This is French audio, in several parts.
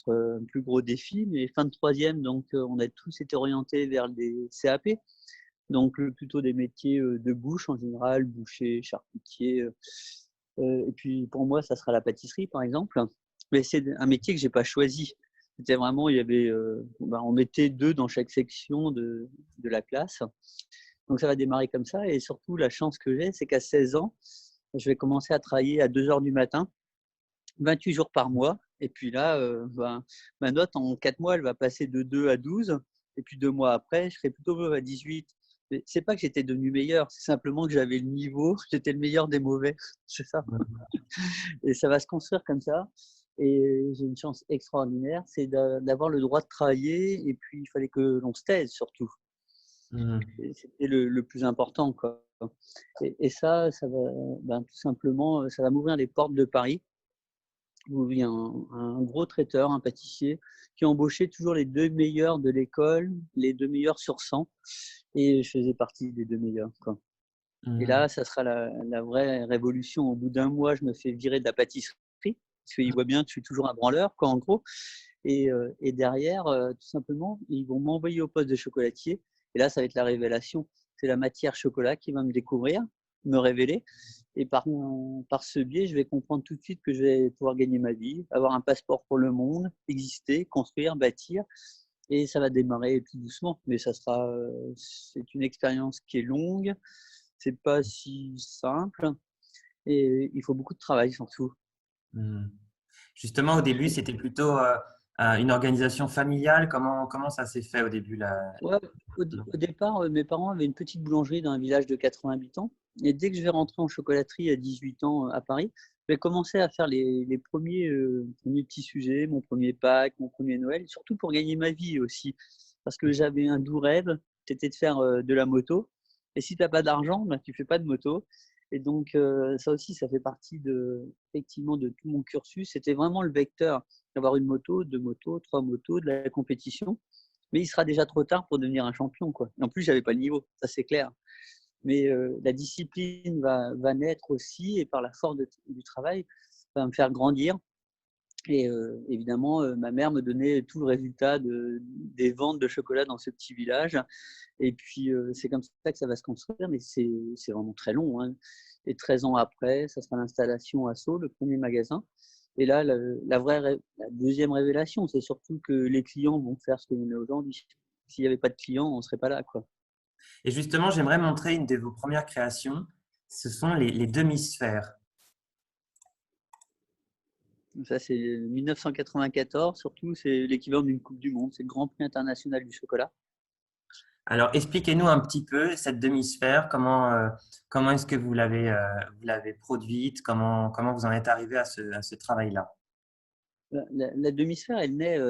notre plus gros défi. Mais fin de troisième, donc on a tous été orientés vers des CAP, donc plutôt des métiers de bouche en général, boucher, charcutier. Et puis pour moi, ça sera la pâtisserie, par exemple. Mais c'est un métier que j'ai pas choisi. C'était vraiment, il y avait, on mettait 2 dans chaque section de la classe. Donc ça va démarrer comme ça et surtout la chance que j'ai, c'est qu'à 16 ans, je vais commencer à travailler à 2 heures du matin, 28 jours par mois et puis là, ma note en 4 mois, elle va passer de 2 à 12 et puis 2 mois après, je serai plutôt à 18. Mais c'est pas que j'étais devenu meilleur, c'est simplement que j'avais le niveau, j'étais le meilleur des mauvais, c'est ça. Et ça va se construire comme ça et j'ai une chance extraordinaire, c'est d'avoir le droit de travailler et puis il fallait que l'on se taise surtout. Mmh. Et c'était le plus important, quoi. Et ça va, tout simplement, ça va m'ouvrir les portes de Paris, où il y a un gros traiteur, un pâtissier, qui embauchait toujours les 2 meilleurs de l'école, les 2 meilleurs sur 100 et je faisais partie des 2 meilleurs, quoi. Et Mmh. là, ça sera la vraie révolution. Au bout d'un mois, je me fais virer de la pâtisserie, parce qu'ils voient bien que je suis toujours un branleur, quoi, en gros. Et derrière, tout simplement, ils vont m'envoyer au poste de chocolatier. Et là, ça va être la révélation. C'est la matière chocolat qui va me découvrir, me révéler. Et par ce biais, je vais comprendre tout de suite que je vais pouvoir gagner ma vie, avoir un passeport pour le monde, exister, construire, bâtir. Et ça va démarrer tout doucement. Mais c'est une expérience qui est longue. C'est pas si simple. Et il faut beaucoup de travail surtout. Mmh. Justement, au début, c'était plutôt, une organisation familiale. Comment ça s'est fait au début là? Ouais, au départ, mes parents avaient une petite boulangerie dans un village de 80 habitants et dès que je vais rentrer en chocolaterie à 18 ans, à Paris, je vais commencer à faire les premiers petits sujets, mon premier Pâques, mon premier Noël, surtout pour gagner ma vie aussi. Parce que j'avais un doux rêve, c'était de faire, de la moto et si tu as pas d'argent, tu fais pas de moto et donc ça aussi, ça fait partie effectivement de tout mon cursus. C'était vraiment le vecteur d'avoir une moto, 2 motos, 3 motos, de la compétition. Mais il sera déjà trop tard pour devenir un champion, quoi. En plus, j'avais pas le niveau, ça c'est clair. Mais la discipline va naître aussi et par la force du travail, va me faire grandir. Et évidemment, ma mère me donnait tout le résultat des ventes de chocolat dans ce petit village. Et puis, c'est comme ça que ça va se construire, mais c'est vraiment très long, hein. Et 13 ans après, ça sera l'installation à Sceaux, le premier magasin. Et là, la deuxième révélation, c'est surtout que les clients vont faire ce que l'on est aujourd'hui. S'il n'y avait pas de clients, on ne serait pas là, quoi. Et justement, j'aimerais montrer une de vos premières créations. Ce sont les demi-sphères. Ça, c'est 1994, surtout, c'est l'équivalent d'une Coupe du Monde. C'est le Grand Prix international du chocolat. Alors, expliquez-nous un petit peu cette demi-sphère. Comment est-ce que vous l'avez produite? Comment vous en êtes arrivé à ce travail-là? La demi-sphère, elle naît,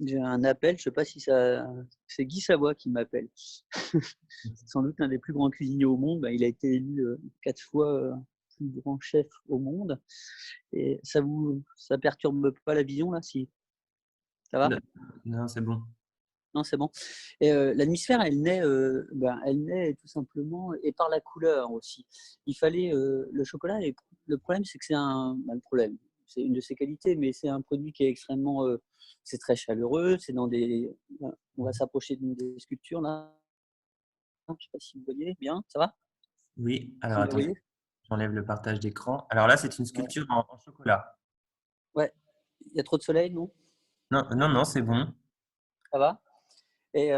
j'ai un appel, je ne sais pas si ça c'est Guy Savoy qui m'appelle. C'est sans doute l'un des plus grands cuisiniers au monde. Il a été élu 4 fois plus grand chef au monde. Et ça perturbe pas la vision là, si? Ça va? Non, non, c'est bon. Non, c'est bon. Et l'hémisphère, elle naît tout simplement et par la couleur aussi. Il fallait, le chocolat et le problème, c'est que le problème, c'est une de ses qualités, mais c'est un produit qui est extrêmement, c'est très chaleureux, c'est dans des on va s'approcher d'une des sculptures là. Je ne sais pas si vous voyez bien, ça va? Oui, alors Si vous la attendez, voyez? j'enlève le partage d'écran. Alors là, c'est une Ouais. sculpture en chocolat. Ouais. Il y a trop de soleil, non? Non, non, non, c'est bon. Ça va? Et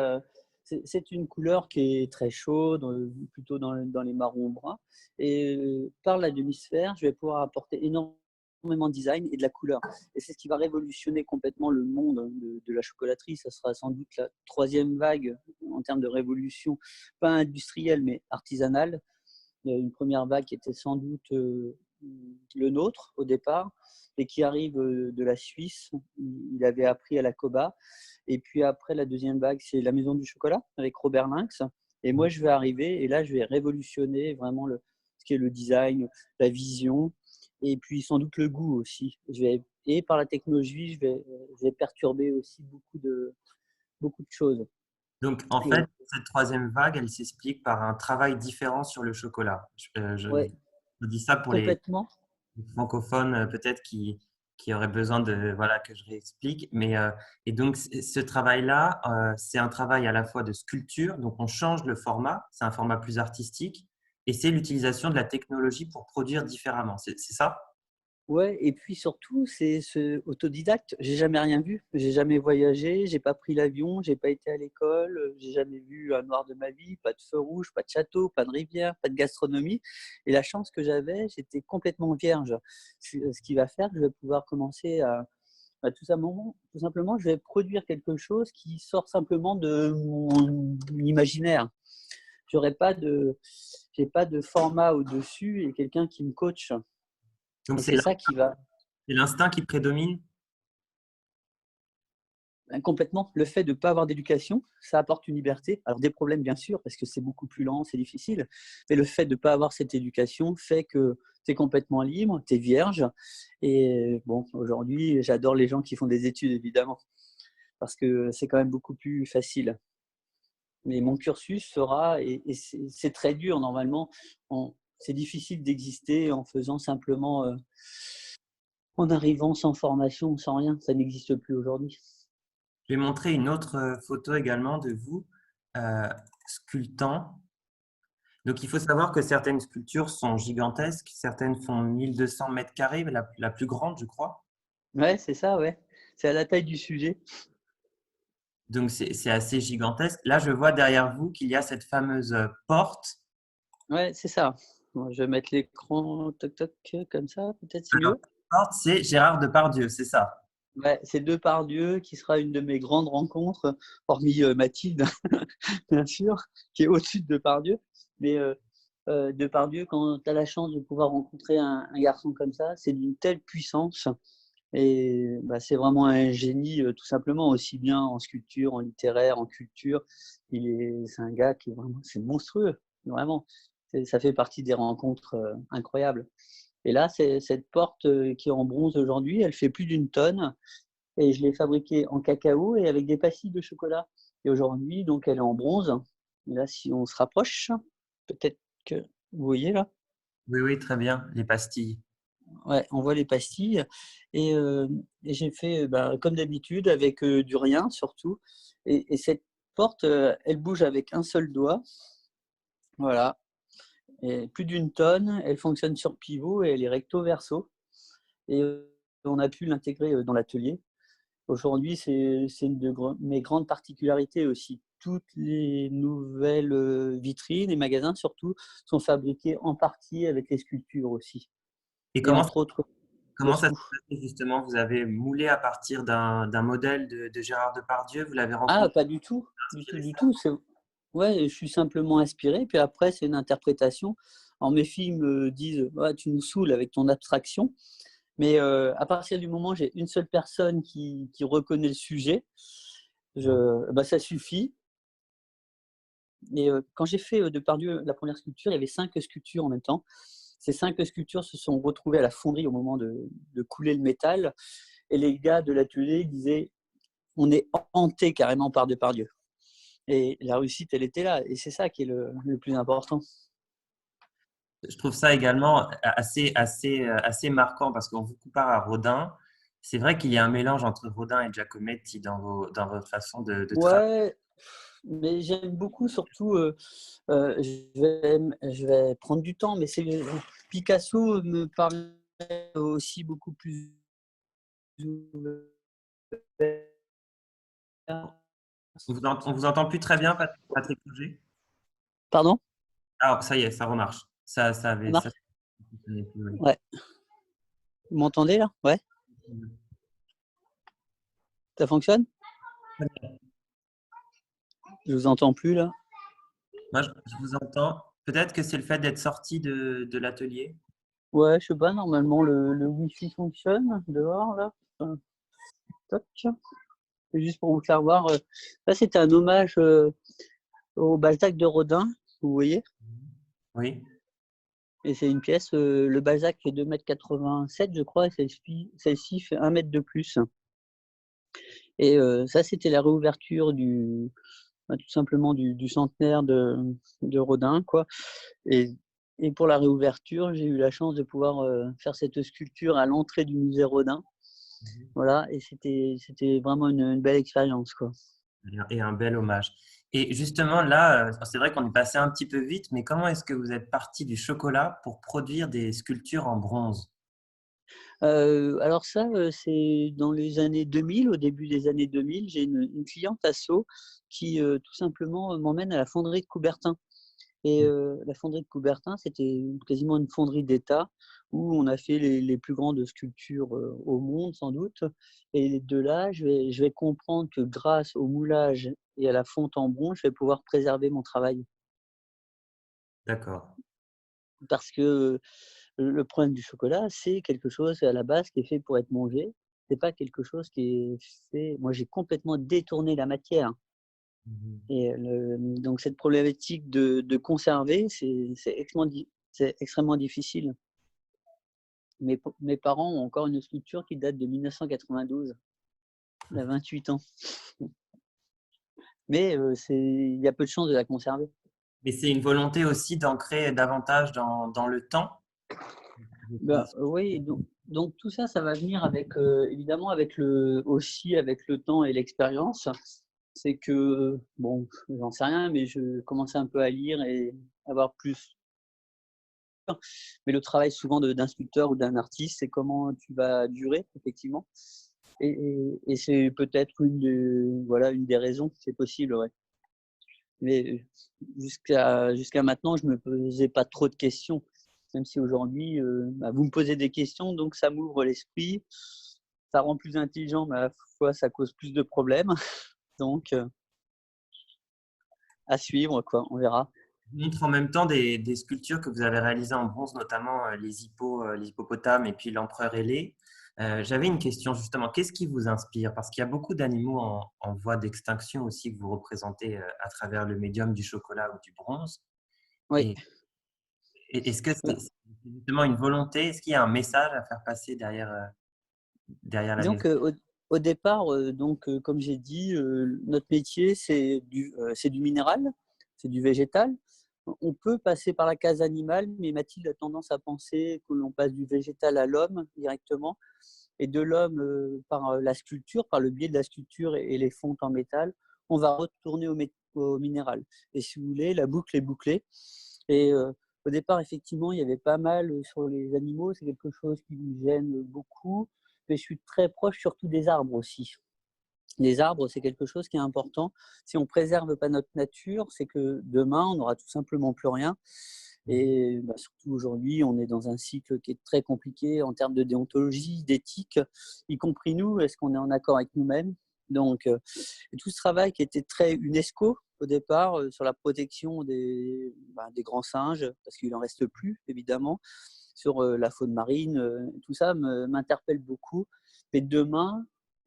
c'est une couleur qui est très chaude, plutôt dans les marrons bruns et par la demi-sphère, je vais pouvoir apporter énormément de design et de la couleur et c'est ce qui va révolutionner complètement le monde de la chocolaterie. Ça sera sans doute la troisième vague en termes de révolution, pas industrielle, mais artisanale. Il y a une première vague qui était sans doute, le nôtre au départ et qui arrive, de la Suisse. Il avait appris à la Coba et puis après la deuxième vague, c'est la Maison du chocolat avec Robert Lynx et moi je vais arriver et là je vais révolutionner vraiment ce qui est le design, la vision et puis sans doute le goût aussi. Et par la technologie, je vais perturber aussi beaucoup de choses Donc, en et fait, cette troisième vague, elle s'explique par un travail différent sur le chocolat. ouais, Je dis ça pour les complètement. francophones peut-être qui auraient besoin de voilà que je réexplique. Mais et donc ce travail-là, c'est un travail à la fois de sculpture, donc on change le format, c'est un format plus artistique, et c'est l'utilisation de la technologie pour produire différemment. C'est ça? Ouais, et puis surtout, c'est ce autodidacte. J'ai jamais rien vu, j'ai jamais voyagé, j'ai pas pris l'avion, j'ai pas été à l'école, j'ai jamais vu un noir de ma vie, pas de feu rouge, pas de château, pas de rivière, pas de gastronomie. Et la chance que j'avais, j'étais complètement vierge. Ce qui va faire que je vais pouvoir commencer à tout simplement, je vais produire quelque chose qui sort simplement de mon imaginaire. J'aurais pas de, j'ai pas de format au-dessus et quelqu'un qui me coach. Donc Et c'est ça qui va. c'est l'instinct qui prédomine? Complètement. Le fait de ne pas avoir d'éducation, ça apporte une liberté. Alors des problèmes bien sûr, parce que c'est beaucoup plus lent, c'est difficile. Mais le fait de ne pas avoir cette éducation fait que tu es complètement libre, tu es vierge. Et bon, aujourd'hui, j'adore les gens qui font des études, évidemment, parce que c'est quand même beaucoup plus facile. Mais mon cursus sera, et c'est très dur normalement, c'est difficile d'exister en faisant simplement, en arrivant sans formation, sans rien. Ça n'existe plus aujourd'hui. Je vais montrer une autre photo également de vous sculptant. Donc, il faut savoir que certaines sculptures sont gigantesques, certaines font 1200 mètres carrés, la plus grande, je crois. Ouais, c'est ça, ouais. C'est à la taille du sujet. Donc, c'est assez gigantesque. Là, je vois derrière vous qu'il y a cette fameuse porte. Ouais, c'est ça. Bon, je vais mettre l'écran toc toc comme ça, peut-être c'est Alors, mieux. cette porte, c'est Gérard Depardieu, c'est ça. Ouais, c'est Depardieu qui sera une de mes grandes rencontres, hormis Mathilde, bien sûr, qui est au-dessus de Depardieu. Mais Depardieu, quand tu as la chance de pouvoir rencontrer un garçon comme ça, c'est d'une telle puissance. Et bah, c'est vraiment un génie, tout simplement, aussi bien en sculpture, en littéraire, en culture. C'est un gars qui est vraiment, c'est monstrueux, vraiment. Ça fait partie des rencontres incroyables. Et là, c'est cette porte qui est en bronze aujourd'hui, elle fait plus d'une tonne. Et je l'ai fabriquée en cacao et avec des pastilles de chocolat. Et aujourd'hui, donc, elle est en bronze. Et là, si on se rapproche, peut-être que vous voyez là. Oui, oui, très bien, les pastilles. Ouais, on voit les pastilles et j'ai fait, bah, comme d'habitude avec, du rien surtout et cette porte, elle bouge avec un seul doigt, voilà et plus d'une tonne. Elle fonctionne sur pivot et elle est recto verso et on a pu l'intégrer, dans l'atelier. Aujourd'hui, c'est une de mes grandes particularités aussi. Toutes les nouvelles, vitrines et magasins surtout sont fabriqués en partie avec les sculptures aussi Et et entre autres comment ça s'est dessous. passé justement? Vous avez moulé à partir d'un modèle de Gérard Depardieu, vous l'avez Ah, rencontré, pas du tout, du tout, inspiré du ça? tout. Ouais, je suis simplement inspiré, puis après, c'est une interprétation. Alors, mes filles me disent: «Ouais, tu nous saoules avec ton abstraction», mais à partir du moment où j'ai une seule personne qui reconnaît le sujet, bah, ça suffit. Et quand j'ai fait, Depardieu, la première sculpture, il y avait 5 sculptures en même temps. Ces 5 sculptures se sont retrouvées à la fonderie au moment de couler le métal et les gars de l'atelier disaient: «On est hantés carrément par Depardieu». Et la réussite, elle était là. Et c'est ça qui est le plus important. Je trouve ça également assez marquant parce qu'on vous compare à Rodin. C'est vrai qu'il y a un mélange entre Rodin et Giacometti dans votre façon de travailler. Ouais, mais j'aime beaucoup surtout, je vais prendre du temps, mais Picasso me paraît aussi beaucoup plus ouvert. On vous entend plus très bien, Patrick Rouget. Pardon? Ah, ça y est, ça remarche. Ça Ça marche? fonctionnait plus, oui. Ouais. Vous m'entendez là? Ouais? Ça fonctionne? Je vous entends plus là. Moi, je vous entends. Peut-être que c'est le fait d'être sorti de l'atelier. Ouais, je sais pas, normalement le Wi-Fi fonctionne dehors là. Toc. C'est juste pour vous faire voir. Là, c'était un hommage au Balzac de Rodin, vous voyez. Oui. Et c'est une pièce, le Balzac fait 2,87 m, je crois, et celle-ci fait 1 m de plus. Et ça, c'était la réouverture bah, tout simplement du centenaire de Rodin, quoi. Et, et pour la réouverture, j'ai eu la chance de pouvoir faire cette sculpture à l'entrée du musée Rodin. Voilà, et c'était vraiment une belle expérience, quoi. Et un bel hommage. Et justement, là, c'est vrai qu'on est passé un petit peu vite, mais comment est-ce que vous êtes parti du chocolat pour produire des sculptures en bronze? Alors ça, c'est dans les années 2000, au début des années 2000, j'ai une cliente asso qui, tout simplement, m'emmène à la fonderie de Coubertin. Et la fonderie de Coubertin, c'était quasiment une fonderie d'État où on a fait les plus grandes sculptures, au monde sans doute. Et de là, je vais comprendre que grâce au moulage et à la fonte en bronze, je vais pouvoir préserver mon travail. D'accord. Parce que, le problème du chocolat, c'est quelque chose à la base qui est fait pour être mangé. C'est pas quelque chose qui est fait, moi j'ai complètement détourné la matière. Mhm. Et donc cette problématique de conserver, c'est extrêmement difficile. Mes parents ont encore une sculpture qui date de 1992, il a 28 ans. Mais il y a peu de chances de la conserver. Mais c'est une volonté aussi d'ancrer davantage dans le temps. Bah, oui, donc tout ça, ça va venir avec, évidemment avec aussi avec le temps et l'expérience. C'est que, bon, j'en sais rien, mais je commençais un peu à lire et avoir plus, mais le travail souvent d'un sculpteur ou d'un artiste, c'est comment tu vas durer effectivement, et c'est peut-être une des raisons, c'est possible, ouais. Mais jusqu'à maintenant, je me posais pas trop de questions, même si aujourd'hui, bah, vous me posez des questions, donc ça m'ouvre l'esprit, ça rend plus intelligent, mais à la fois ça cause plus de problèmes, donc à suivre quoi, on verra. Je montre en même temps des sculptures que vous avez réalisées en bronze, notamment les hippopotames et puis l'empereur ailé. J'avais une question justement. Qu'est-ce qui vous inspire? Parce qu'il y a beaucoup d'animaux en voie d'extinction aussi que vous représentez à travers le médium du chocolat ou du bronze. Oui. Et, et est-ce que c'est justement une volonté? Est-ce qu'il y a un message à faire passer derrière la Disons maison? qu'au départ, comme j'ai dit, notre métier, c'est du minéral, c'est du végétal. On peut passer par la case animale, mais Mathilde a tendance à penser que l'on passe du végétal à l'homme directement, et de l'homme, par la sculpture, par le biais de la sculpture et les fontes en métal, on va retourner au minéral. Et si vous voulez, la boucle est bouclée. Et au départ, effectivement, il y avait pas mal, sur les animaux, c'est quelque chose qui me gêne beaucoup, mais je suis très proche surtout des arbres aussi. Les arbres, c'est quelque chose qui est important. Si on préserve pas notre nature, c'est que demain, on n'aura tout simplement plus rien. Et bah, surtout aujourd'hui, on est dans un cycle qui est très compliqué en termes de déontologie, d'éthique, y compris nous. Est-ce qu'on est en accord avec nous-mêmes? Donc, et tout ce travail qui était très UNESCO au départ, sur la protection des grands singes, parce qu'il n'en reste plus, évidemment, sur la faune marine, tout ça m'interpelle beaucoup. Mais demain,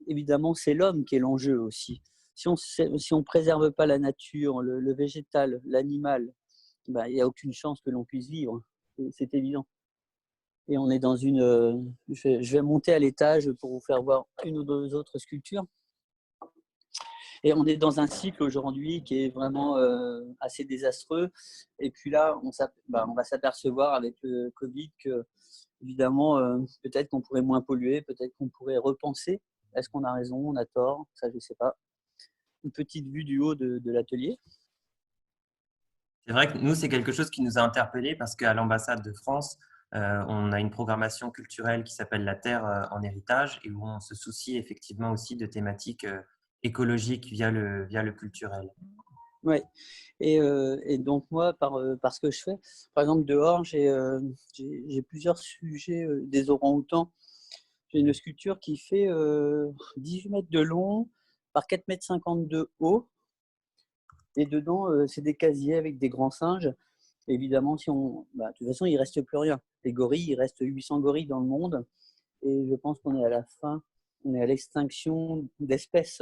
évidemment, c'est l'homme qui est l'enjeu aussi. Si on préserve pas la nature, le végétal, l'animal, bah, il y a aucune chance que l'on puisse vivre. C'est évident. Et on est dans je vais monter à l'étage pour vous faire voir une ou deux autres sculptures. Et on est dans un cycle aujourd'hui qui est vraiment assez désastreux. Et puis là, on va s'apercevoir avec le Covid que, évidemment, peut-être qu'on pourrait moins polluer, peut-être qu'on pourrait repenser. Est-ce qu'on a raison, on a tort? Ça, je ne sais pas. Une petite vue du haut de l'atelier. C'est vrai que nous, c'est quelque chose qui nous a interpellés parce qu'à l'ambassade de France, on a une programmation culturelle qui s'appelle La Terre en héritage et où on se soucie effectivement aussi de thématiques écologiques via le culturel. Ouais. Et donc moi, par ce que je fais, par exemple dehors, j'ai plusieurs sujets, des orang-outans. J'ai une sculpture qui fait 18 mètres de long par 4,50 mètres de haut. Et dedans, c'est des casiers avec des grands singes. Évidemment, de toute façon, il ne reste plus rien. Les gorilles, il reste 800 gorilles dans le monde. Et je pense qu'on est à la fin, on est à l'extinction d'espèces.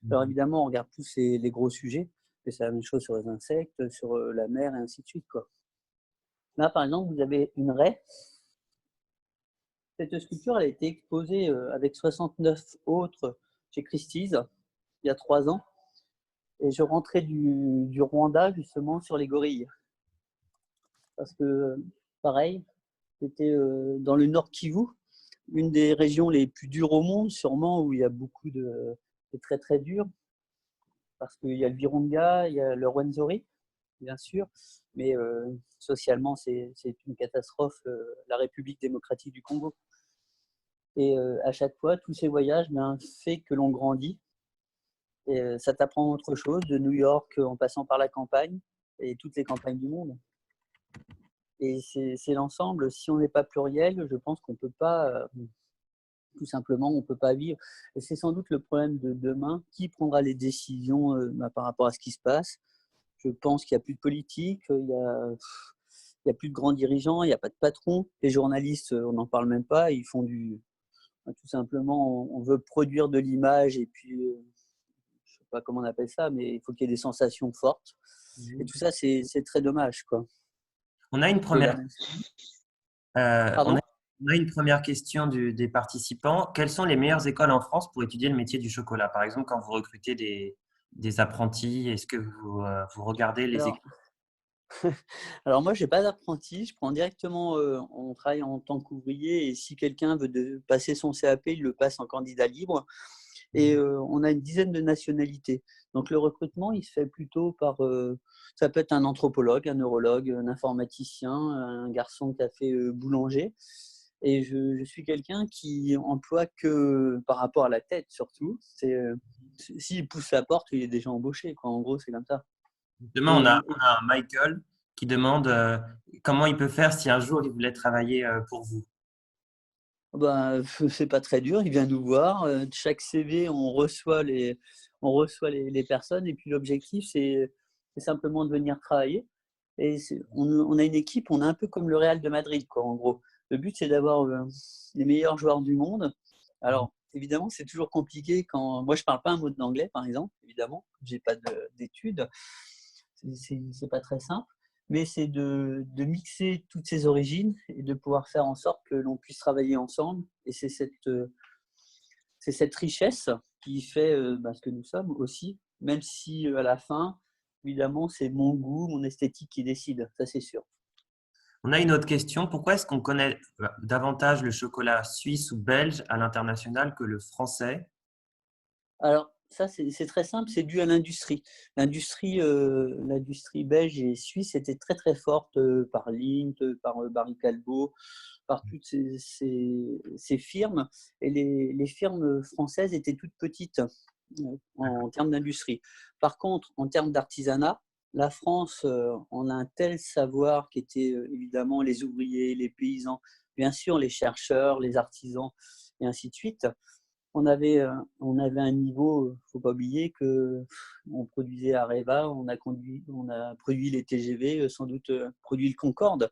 Alors Mhm. évidemment, on regarde tous les gros sujets, mais c'est la même chose sur les insectes, sur la mer et ainsi de suite, quoi. Là, par exemple, vous avez une raie. Cette sculpture, elle a été exposée avec 69 autres chez Christie's il y a 3 ans. Et je rentrais du Rwanda justement sur les gorilles. Parce que, pareil, c'était dans le Nord Kivu. une des régions les plus dures au monde, sûrement, où il y a beaucoup de… C'est très, très dur, parce qu'il y a le Virunga, il y a le Rwenzori, bien sûr, mais socialement, c'est une catastrophe, la République démocratique du Congo. Et à chaque fois, tous ces voyages fait que l'on grandit. Et ça t'apprend autre chose, de New York en passant par la campagne et toutes les campagnes du monde. Et c'est l'ensemble. Si on n'est pas pluriel, je pense qu'on ne peut pas, tout simplement, on ne peut pas vivre. Et c'est sans doute le problème de demain. Qui prendra les décisions par rapport à ce qui se passe? Je pense qu'il n'y a plus de politique, il y a plus de grands dirigeants, il n'y a pas de patron. Les journalistes, on n'en parle même pas. Ils font tout simplement, on veut produire de l'image et puis, je ne sais pas comment on appelle ça, mais il faut qu'il y ait des sensations fortes. Et tout ça, c'est très dommage, quoi. On a une première, on Pardon? a, on a une première question des participants. Quelles sont les meilleures écoles en France pour étudier le métier du chocolat? Par exemple, quand vous recrutez des apprentis, est-ce que vous regardez les Alors, écoles? alors moi, je n'ai pas d'apprenti. Je prends directement, on travaille en tant qu'ouvrier. Et si quelqu'un veut passer son CAP, il le passe en candidat libre. Et on a une dizaine de nationalités. Donc le recrutement, il se fait plutôt par… ça peut être un anthropologue, un neurologue, un informaticien, un garçon qui a fait boulanger. Et je suis quelqu'un qui emploie que par rapport à la tête, surtout. S'il pousse la porte, il est déjà embauché, quoi. En gros, c'est comme ça. Justement, on a, Et, on a un Michael qui demande comment il peut faire si un jour il voulait travailler pour vous. ben, c'est pas très dur, il vient nous voir. Chaque CV, on reçoit les personnes. Et puis l'objectif, c'est simplement de venir travailler. Et on a une équipe, on est un peu comme le Real de Madrid, quoi, en gros. Le but, c'est d'avoir les meilleurs joueurs du monde. Alors, évidemment, c'est toujours compliqué quand… Moi, je parle pas un mot d'anglais, par exemple, évidemment. J'ai pas d'études. C'est pas très simple. Mais c'est de mixer toutes ces origines et de pouvoir faire en sorte que l'on puisse travailler ensemble. Et c'est cette richesse qui fait ce que nous sommes aussi, même si à la fin, évidemment, c'est mon goût, mon esthétique qui décide, ça c'est sûr. On a une autre question. Pourquoi est-ce qu'on connaît davantage le chocolat suisse ou belge à l'international que le français? Alors, ça, c'est très simple, c'est dû à l'industrie. L'industrie belge et suisse était très très forte par Lindt, par Barry Callebaut, par toutes ces firmes. Et les firmes françaises étaient toutes petites en termes d'industrie. Par contre, en termes d'artisanat, la France, on a un tel savoir qui était évidemment les ouvriers, les paysans, bien sûr les chercheurs, les artisans, et ainsi de suite. On avait un niveau, il ne faut pas oublier qu'on produisait Areva, on a produit les TGV, sans doute produit le Concorde.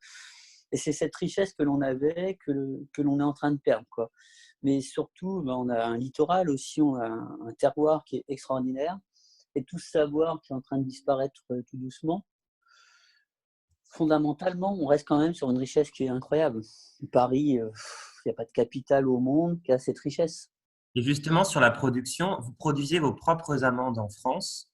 Et c'est cette richesse que l'on avait, que l'on est en train de perdre, quoi. Mais surtout, on a un littoral aussi, on a un terroir qui est extraordinaire. Et tout ce savoir qui est en train de disparaître tout doucement, fondamentalement, on reste quand même sur une richesse qui est incroyable. Paris, il n'y a pas de capitale au monde qui a cette richesse. Et justement, sur la production, vous produisez vos propres amandes en France.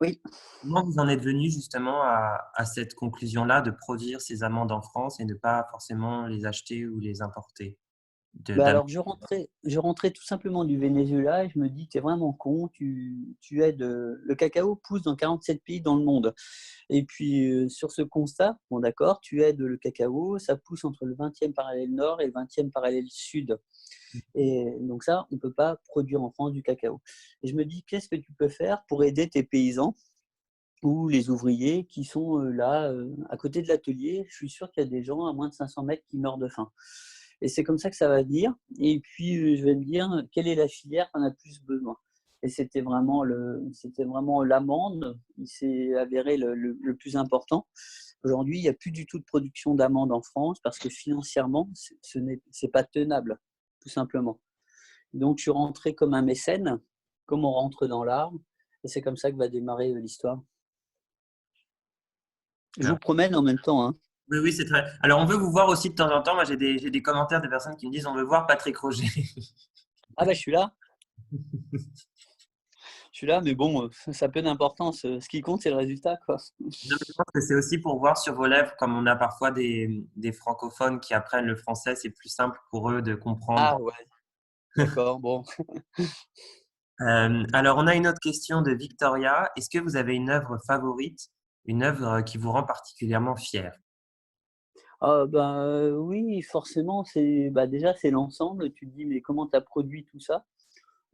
Oui. Comment vous en êtes venu justement à cette conclusion-là de produire ces amandes en France et ne pas forcément les acheter ou les importer Alors, je rentrais tout simplement du Venezuela et je me dis, tu es vraiment con, tu aides… Le cacao pousse dans 47 pays dans le monde. Et puis, sur ce constat, bon d'accord, tu aides le cacao, ça pousse entre le 20e parallèle nord et le 20e parallèle sud. Et donc ça, on ne peut pas produire en France du cacao. Et je me dis, qu'est-ce que tu peux faire pour aider tes paysans ou les ouvriers qui sont là, à côté de l'atelier? Je suis sûr qu'il y a des gens à moins de 500 mètres qui meurent de faim. Et c'est comme ça que ça va venir. Et puis, je vais me dire, quelle est la filière qu'on a le plus besoin? Et c'était vraiment l'amande. Il s'est avéré le plus important. Aujourd'hui, il n'y a plus du tout de production d'amandes en France parce que financièrement, c'est pas tenable, tout simplement. Donc, je suis rentré comme un mécène, comme on rentre dans l'arbre. Et c'est comme ça que va démarrer l'histoire. Je vous Alors, promène en même temps, hein. oui, oui, c'est très. Alors, on veut vous voir aussi de temps en temps. Moi, j'ai des commentaires de personnes qui me disent on veut voir Patrick Roger. Ah bah, je suis là. je suis là, mais bon, ça a peu d'importance. Ce qui compte, c'est le résultat, quoi. Non, mais je pense que c'est aussi pour voir sur vos lèvres, comme on a parfois des francophones qui apprennent le français, c'est plus simple pour eux de comprendre. Ah ouais, d'accord, bon. Alors, on a une autre question de Victoria. Est-ce que vous avez une œuvre favorite, une œuvre qui vous rend particulièrement fier? Ah ben, oui, forcément, déjà, c'est l'ensemble. Tu te dis: «Mais comment tu as produit tout ça?»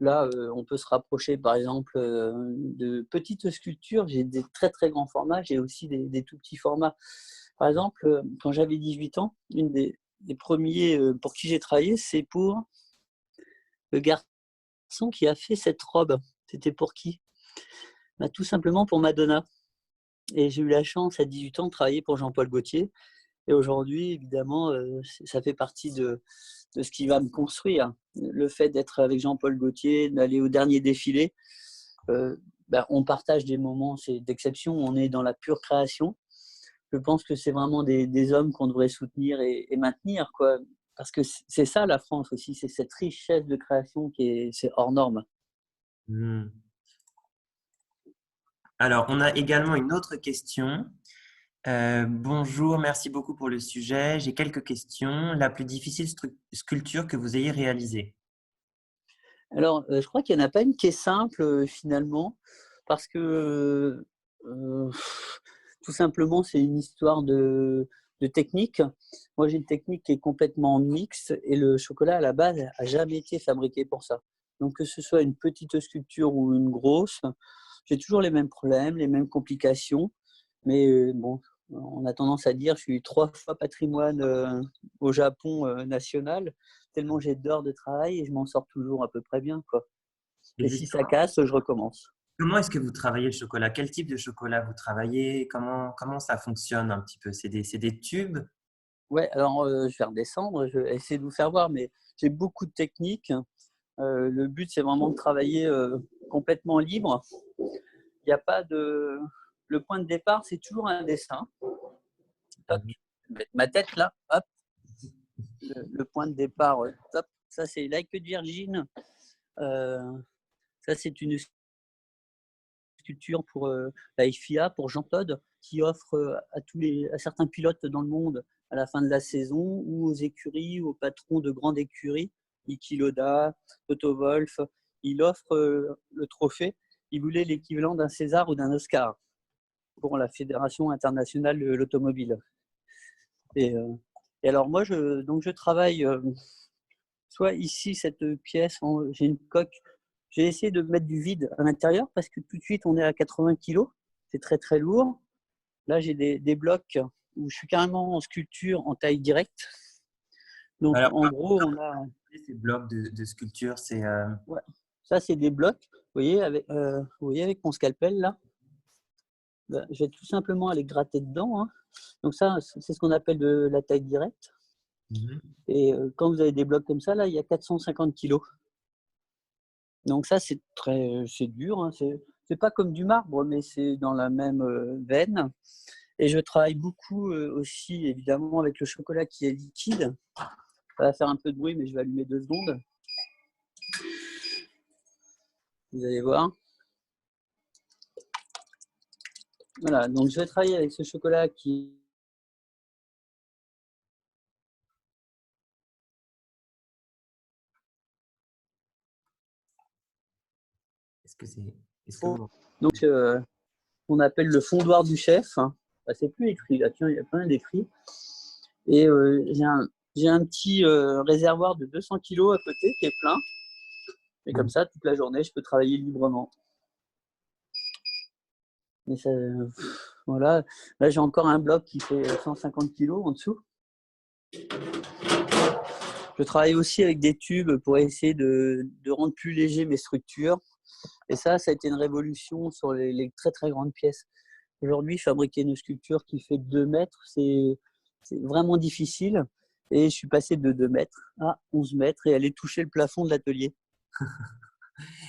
Là, on peut se rapprocher, par exemple, de petites sculptures. J'ai des très, très grands formats, j'ai aussi des tout petits formats. Par exemple, quand j'avais 18 ans, une des premiers, pour qui j'ai travaillé, c'est pour le garçon qui a fait cette robe. C'était pour qui? Bah, tout simplement pour Madonna, et j'ai eu la chance à 18 ans de travailler pour Jean-Paul Gaultier, et aujourd'hui, évidemment, ça fait partie de ce qui va me construire. Le fait d'être avec Jean-Paul Gaultier, d'aller au dernier défilé, on partage des moments, c'est d'exception, on est dans la pure création. Je pense que c'est vraiment des hommes qu'on devrait soutenir et maintenir, quoi. Parce que c'est ça la France aussi, c'est cette richesse de création c'est hors norme. Hmm. Alors, on a également une autre question. Bonjour, merci beaucoup pour le sujet. J'ai quelques questions. La plus difficile sculpture que vous ayez réalisée? Alors, je crois qu'il y en a pas une qui est simple, finalement, parce que, tout simplement, c'est une histoire de technique. Moi, j'ai une technique qui est complètement mixte, et le chocolat, à la base, a jamais été fabriqué pour ça. Donc que ce soit une petite sculpture ou une grosse, j'ai toujours les mêmes problèmes, les mêmes complications. Mais, bon, on a tendance à dire, je suis 3 fois patrimoine, au Japon, national, tellement j'ai d'heures de travail, et je m'en sors toujours à peu près bien, quoi. Et Et si ça justement, casse, je recommence. comment est-ce que vous travaillez le chocolat? Quel type de chocolat vous travaillez? Comment ça fonctionne un petit peu? C'est des tubes? Ouais, alors, je vais redescendre, je vais essayer de vous faire voir, mais j'ai beaucoup de techniques. Le but, c'est vraiment de travailler, complètement libre. Il y a pas de Le point de départ, c'est toujours un dessin. Toc, Mhm. je vais mettre ma tête là, hop, le point de départ, top. Ça, c'est la queue de Virgin. Heu, Ça, c'est une sculpture pour, la FIA, pour Jean Todt, qui offre, à certains pilotes dans le monde, à la fin de la saison, ou aux écuries, aux patrons de grandes écuries, Niki Lauda, Toto Wolff, il offre, le trophée. Il voulait l'équivalent d'un César ou d'un Oscar pour la Fédération internationale de l'automobile. Et alors moi, je travaille, soit ici, cette pièce, j'ai une coque. J'ai essayé de mettre du vide à l'intérieur parce que tout de suite, on est à 80 kilos. C'est très, très lourd. Là, j'ai des blocs où je suis carrément en sculpture en taille directe. Donc, Alors, en gros, on a, ces blocs de sculpture, ouais, ça, c'est des blocs. Vous voyez avec mon scalpel là, bah, je vais tout simplement aller gratter dedans, hein. Donc ça, c'est ce qu'on appelle de la taille directe. Mhm. Et quand vous avez des blocs comme ça, là, il y a 450 kilos. Donc ça, c'est dur, hein, c'est pas comme du marbre, mais c'est dans la même, veine. Et je travaille beaucoup, aussi évidemment avec le chocolat qui est liquide. Ça va faire un peu de bruit, mais je vais allumer 2 secondes. Vous allez voir. Voilà, donc je vais travailler avec ce chocolat qui Est-ce que c'est, est-ce que fond, vous, donc qu'on appelle le fondoir du chef. Bah, c'est plus écrit là, tiens, il y a plein d'écrits. Et j'ai un petit, réservoir de 200 kilos à côté qui est plein, et comme ça toute la journée, je peux travailler librement. Mais ça, voilà. Là, j'ai encore un bloc qui fait 150 kilos en dessous. Je travaille aussi avec des tubes pour essayer de rendre plus léger mes structures. Et ça a été une révolution sur les très très grandes pièces. Aujourd'hui, fabriquer une sculpture qui fait 2 mètres, c'est vraiment difficile. Et je suis passé de 2 mètres à 11 mètres et aller toucher le plafond de l'atelier.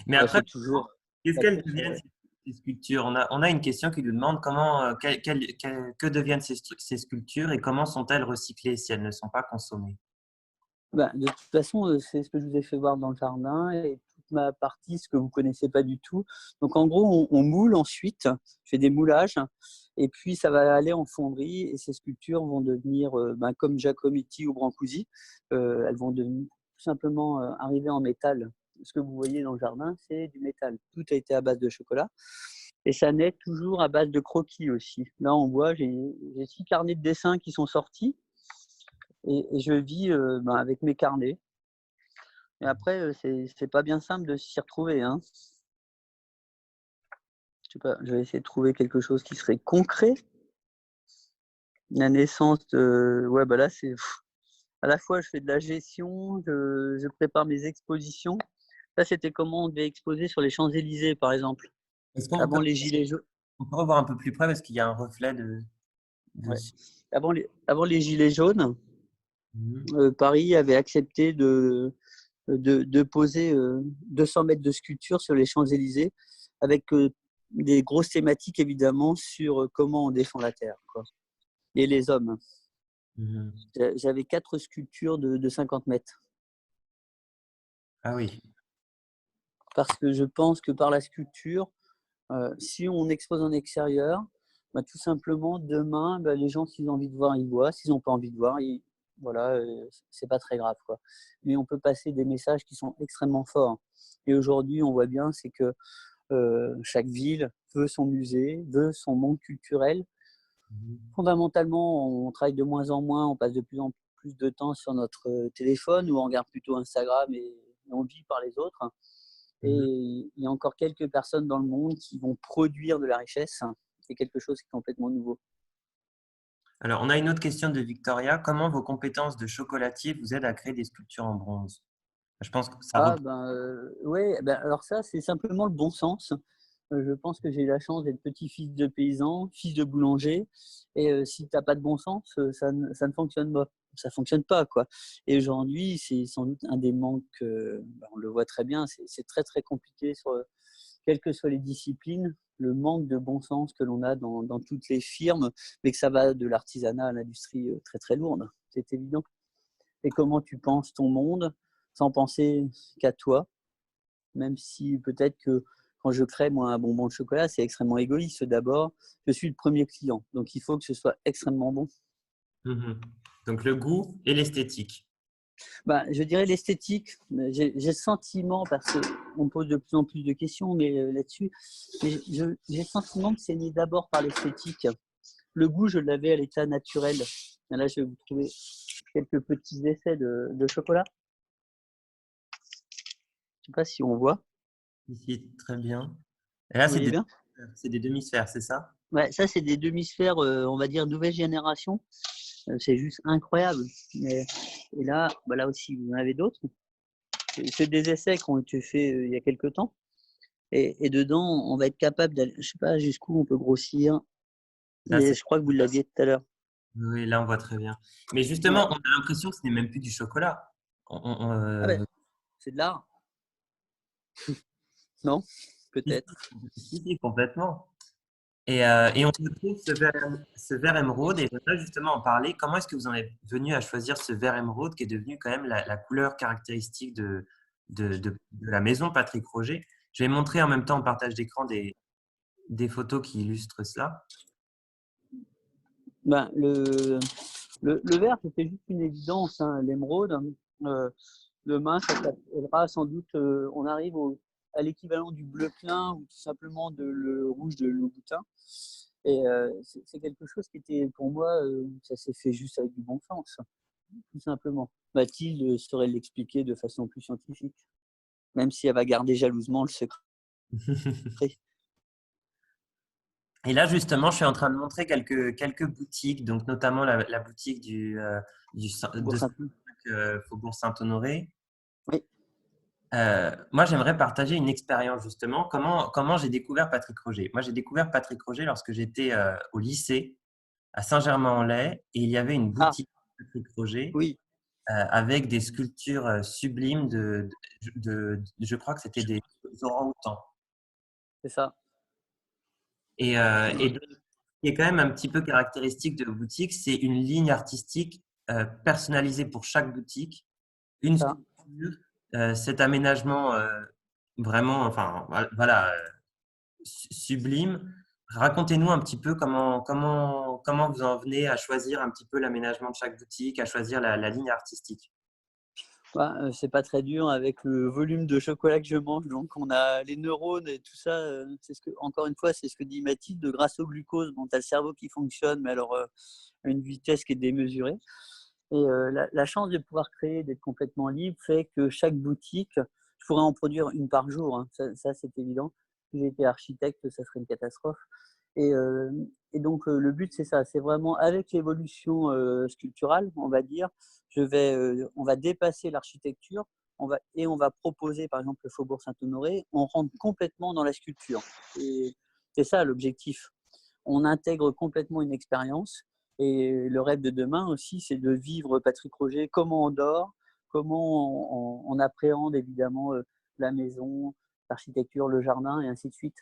Mais Ouais, après, c'est toujours qu'est-ce la qu'elles course. deviennent ces sculptures? On a une question qui nous demande que deviennent ces sculptures et comment sont-elles recyclées si elles ne sont pas consommées? Ben, de toute façon, c'est ce que je vous ai fait voir dans le jardin. Et ma partie, ce que vous ne connaissez pas du tout. Donc, en gros, on moule ensuite, je fais des moulages, et puis ça va aller en fonderie, et ces sculptures vont devenir, comme Giacometti ou Brancusi, elles vont devenir, tout simplement arriver en métal. Ce que vous voyez dans le jardin, c'est du métal. Tout a été à base de chocolat. Et ça naît toujours à base de croquis aussi. Là, on voit, j'ai 6 carnets de dessin qui sont sortis, et je vis avec mes carnets. Et après, c'est pas bien simple de s'y retrouver, hein. Je sais pas, je vais essayer de trouver quelque chose qui serait concret. La naissance de ouais, là, c'est à la fois, je fais de la gestion, je prépare mes expositions. Ça, c'était comment on devait exposer sur les Champs-Élysées, par exemple, Est-ce qu'on peut, avant les gilets jaunes. on peut revoir un peu plus près parce qu'il y a un reflet Ouais. dessus. Avant les gilets jaunes, Mhm. Paris avait accepté de poser 200 mètres de sculpture sur les Champs-Élysées avec des grosses thématiques évidemment sur comment on défend la terre, quoi, et les hommes. Mhm. J'avais 4 sculptures de 50 mètres Ah oui. parce que je pense que par la sculpture, si on expose en extérieur, tout simplement demain, les gens, s'ils ont envie de voir, ils voient. S'ils n'ont pas envie de voir, voilà, c'est pas très grave, quoi. Mais on peut passer des messages qui sont extrêmement forts. Et aujourd'hui, on voit bien, c'est que chaque ville veut son musée, veut son monde culturel. Mhm. Fondamentalement, on travaille de moins en moins, on passe de plus en plus de temps sur notre téléphone, ou on regarde plutôt Instagram, et on vit par les autres. Et Mhm. il y a encore quelques personnes dans le monde qui vont produire de la richesse. C'est quelque chose qui est complètement nouveau. Alors, on a une autre question de Victoria. Comment vos compétences de chocolatier vous aident à créer des sculptures en bronze? Je pense que ça Ah reprend. ouais, alors ça, c'est simplement le bon sens. Je pense que j'ai eu la chance d'être petit-fils de paysan, fils de boulanger, et si tu as pas de bon sens, ça ne fonctionne pas. Ça fonctionne pas, quoi. Et aujourd'hui, c'est sans doute un des manques, on le voit très bien, c'est très très compliqué quelles que soient les disciplines, le manque de bon sens que l'on a dans toutes les firmes, mais que ça va de l'artisanat à l'industrie très très lourde, c'est évident. Et comment tu penses ton monde sans penser qu'à toi, même si peut-être que quand je crée moi un bonbon de chocolat, c'est extrêmement égoïste. D'abord, je suis le premier client, donc il faut que ce soit extrêmement bon. Mhm. Donc, le goût et l'esthétique. Je dirais l'esthétique. J'ai le sentiment, parce qu'on me pose de plus en plus de questions là-dessus, mais j'ai le sentiment que c'est né d'abord par l'esthétique. Le goût, je l'avais à l'état naturel. Là, je vais vous trouver quelques petits essais de chocolat. Je ne sais pas si on voit. Ici, très bien. Et là, Vous voyez bien? c'est des demi-sphères, c'est ça? Ouais, ça, c'est des demi-sphères, on va dire, nouvelle génération. C'est juste incroyable. Et là, là aussi, vous en avez d'autres. C'est des essais qui ont été faits il y a quelques temps. Et dedans, on va être capable d'aller, je ne sais pas jusqu'où on peut grossir, Là, mais je crois que vous l'aviez tout à l'heure. oui, là, on voit très bien. Mais Ouais. justement, on a l'impression que ce n'est même plus du chocolat. Ah ben, c'est de l'art, non? Si, Peut-être. si, complètement. Et on retrouve ce vert émeraude. Et j'aimerais justement en parler. Comment est-ce que vous en êtes venu à choisir ce vert émeraude qui est devenu quand même la couleur caractéristique de la maison Patrick Roger? Je vais montrer en même temps en partage d'écran des photos qui illustrent cela. Ben, le vert, c'était juste une évidence, hein. L'émeraude, demain, ça s'appellera sans doute, on arrive à l'équivalent du bleu plein, ou tout simplement le rouge de Louboutin. Et c'est quelque chose qui était, pour moi, ça s'est fait juste avec du bon sens, tout simplement. Mathilde saurait l'expliquer de façon plus scientifique, même si elle va garder jalousement le secret. Et là, justement, je suis en train de montrer quelques boutiques, donc notamment la boutique de Faubourg Saint-Honoré. Oui. Moi, j'aimerais partager une expérience justement. Comment j'ai découvert Patrick Roger? Moi, j'ai découvert Patrick Roger lorsque j'étais au lycée à Saint-Germain-en-Laye et il y avait une Ah, boutique Patrick Roger oui, avec des sculptures sublimes je crois que c'était des orang-outans. c'est ça. Et donc, ce qui est quand même un petit peu caractéristique de boutique, c'est une ligne artistique personnalisée pour chaque boutique, C'est une ça. sculpture, cet aménagement vraiment, enfin, voilà, sublime. Racontez-nous un petit peu comment vous en venez à choisir un petit peu l'aménagement de chaque boutique, à choisir la ligne artistique. Bah, c'est pas très dur avec le volume de chocolat que je mange, donc on a les neurones et tout ça, c'est ce que encore une fois, c'est ce que dit Mathilde, grâce au glucose, bon, tu as le cerveau qui fonctionne, mais alors, à une vitesse qui est démesurée et la chance de pouvoir créer, d'être complètement libre fait que chaque boutique, je pourrais en produire une par jour, hein, ça c'est évident. Si j'étais architecte, ça serait une catastrophe et donc le but c'est ça, c'est vraiment avec l'évolution, sculpturale, on va dire, on va dépasser l'architecture, on va proposer par exemple le Faubourg Saint-Honoré, on rentre complètement dans la sculpture et c'est ça l'objectif. On intègre complètement une expérience et le rêve de demain aussi, c'est de vivre Patrick Roger, comment on dort, comment on appréhende évidemment, la maison, l'architecture, le jardin et ainsi de suite.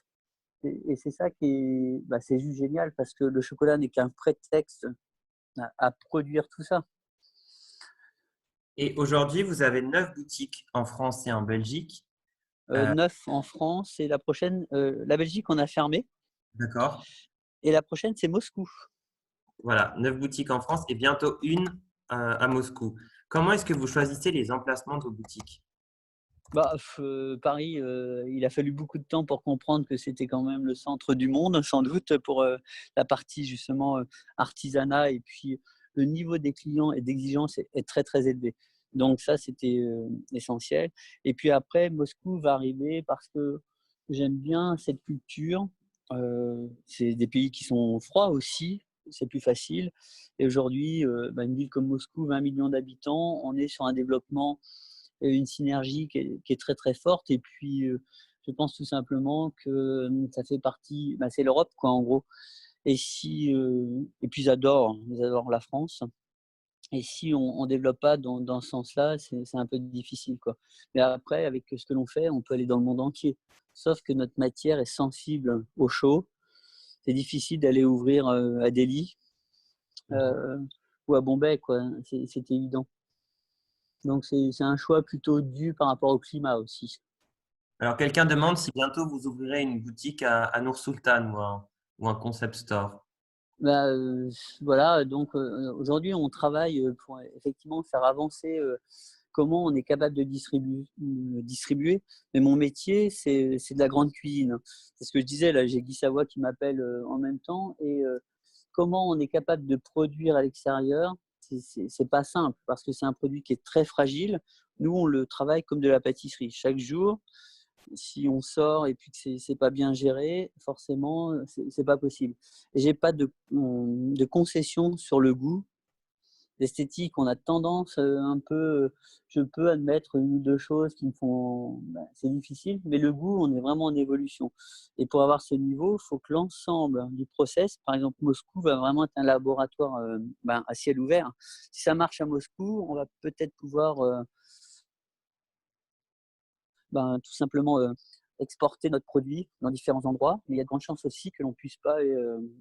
Et c'est ça qui est, bah, c'est juste génial parce que le chocolat n'est qu'un prétexte à produire tout ça. Et aujourd'hui, vous avez 9 boutiques en France et en Belgique. Euh, 9 en France et la prochaine, la Belgique, on a fermé d'accord. et la prochaine, c'est Moscou. Voilà, 9 boutiques en France et bientôt une à Moscou. Comment est-ce que vous choisissez les emplacements de vos boutiques? Bah, Paris, il a fallu beaucoup de temps pour comprendre que c'était quand même le centre du monde, sans doute pour, la partie justement, artisanat et puis le niveau des clients et d'exigence est très, très élevé. Donc ça, c'était, essentiel et puis après Moscou va arriver parce que j'aime bien cette culture. C'est des pays qui sont froids aussi, c'est plus facile et aujourd'hui, bah, une ville comme Moscou, 20 millions d'habitants, on est sur un développement une synergie qui est très, très forte et puis, je pense tout simplement que, ça fait partie bah, c'est l'Europe quoi, en gros et si, et puis j'adore la France et si on développe pas dans ce sens-là, c'est un peu difficile, quoi. Mais après avec ce que l'on fait, on peut aller dans le monde entier. Sauf que notre matière est sensible au chaud. C'est difficile d'aller ouvrir, à Delhi, heu, ou à Bombay, quoi, c'est évident. Donc c'est un choix plutôt dû par rapport au climat aussi. Alors, quelqu'un demande si bientôt vous ouvrirez une boutique à Nour-Sultan ou un concept store. Bah, voilà, donc aujourd'hui, on travaille, pour effectivement faire avancer, comment on est capable de distribuer. Mais mon métier, c'est de la grande cuisine. C'est ce que je disais, là, j'ai Guy Savoie qui m'appelle, en même temps et comment on est capable de produire à l'extérieur, c'est pas simple parce que c'est un produit qui est très fragile. Nous, on le travaille comme de la pâtisserie. Chaque jour, si on sort et puis que c'est pas bien géré, forcément, c'est pas possible. Et j'ai pas de concession sur le goût. L'esthétique, on a tendance, un peu, je peux admettre une ou 2 choses qui me font bah, c'est difficile, mais le goût, on est vraiment en évolution et pour avoir ce niveau, il faut que l'ensemble du process, par exemple Moscou va vraiment être un laboratoire, ben, à ciel ouvert. Si ça marche à Moscou, on va peut-être pouvoir, ben, tout simplement, exporter notre produit dans différents endroits, mais il y a de grandes chances aussi que l'on puisse pas et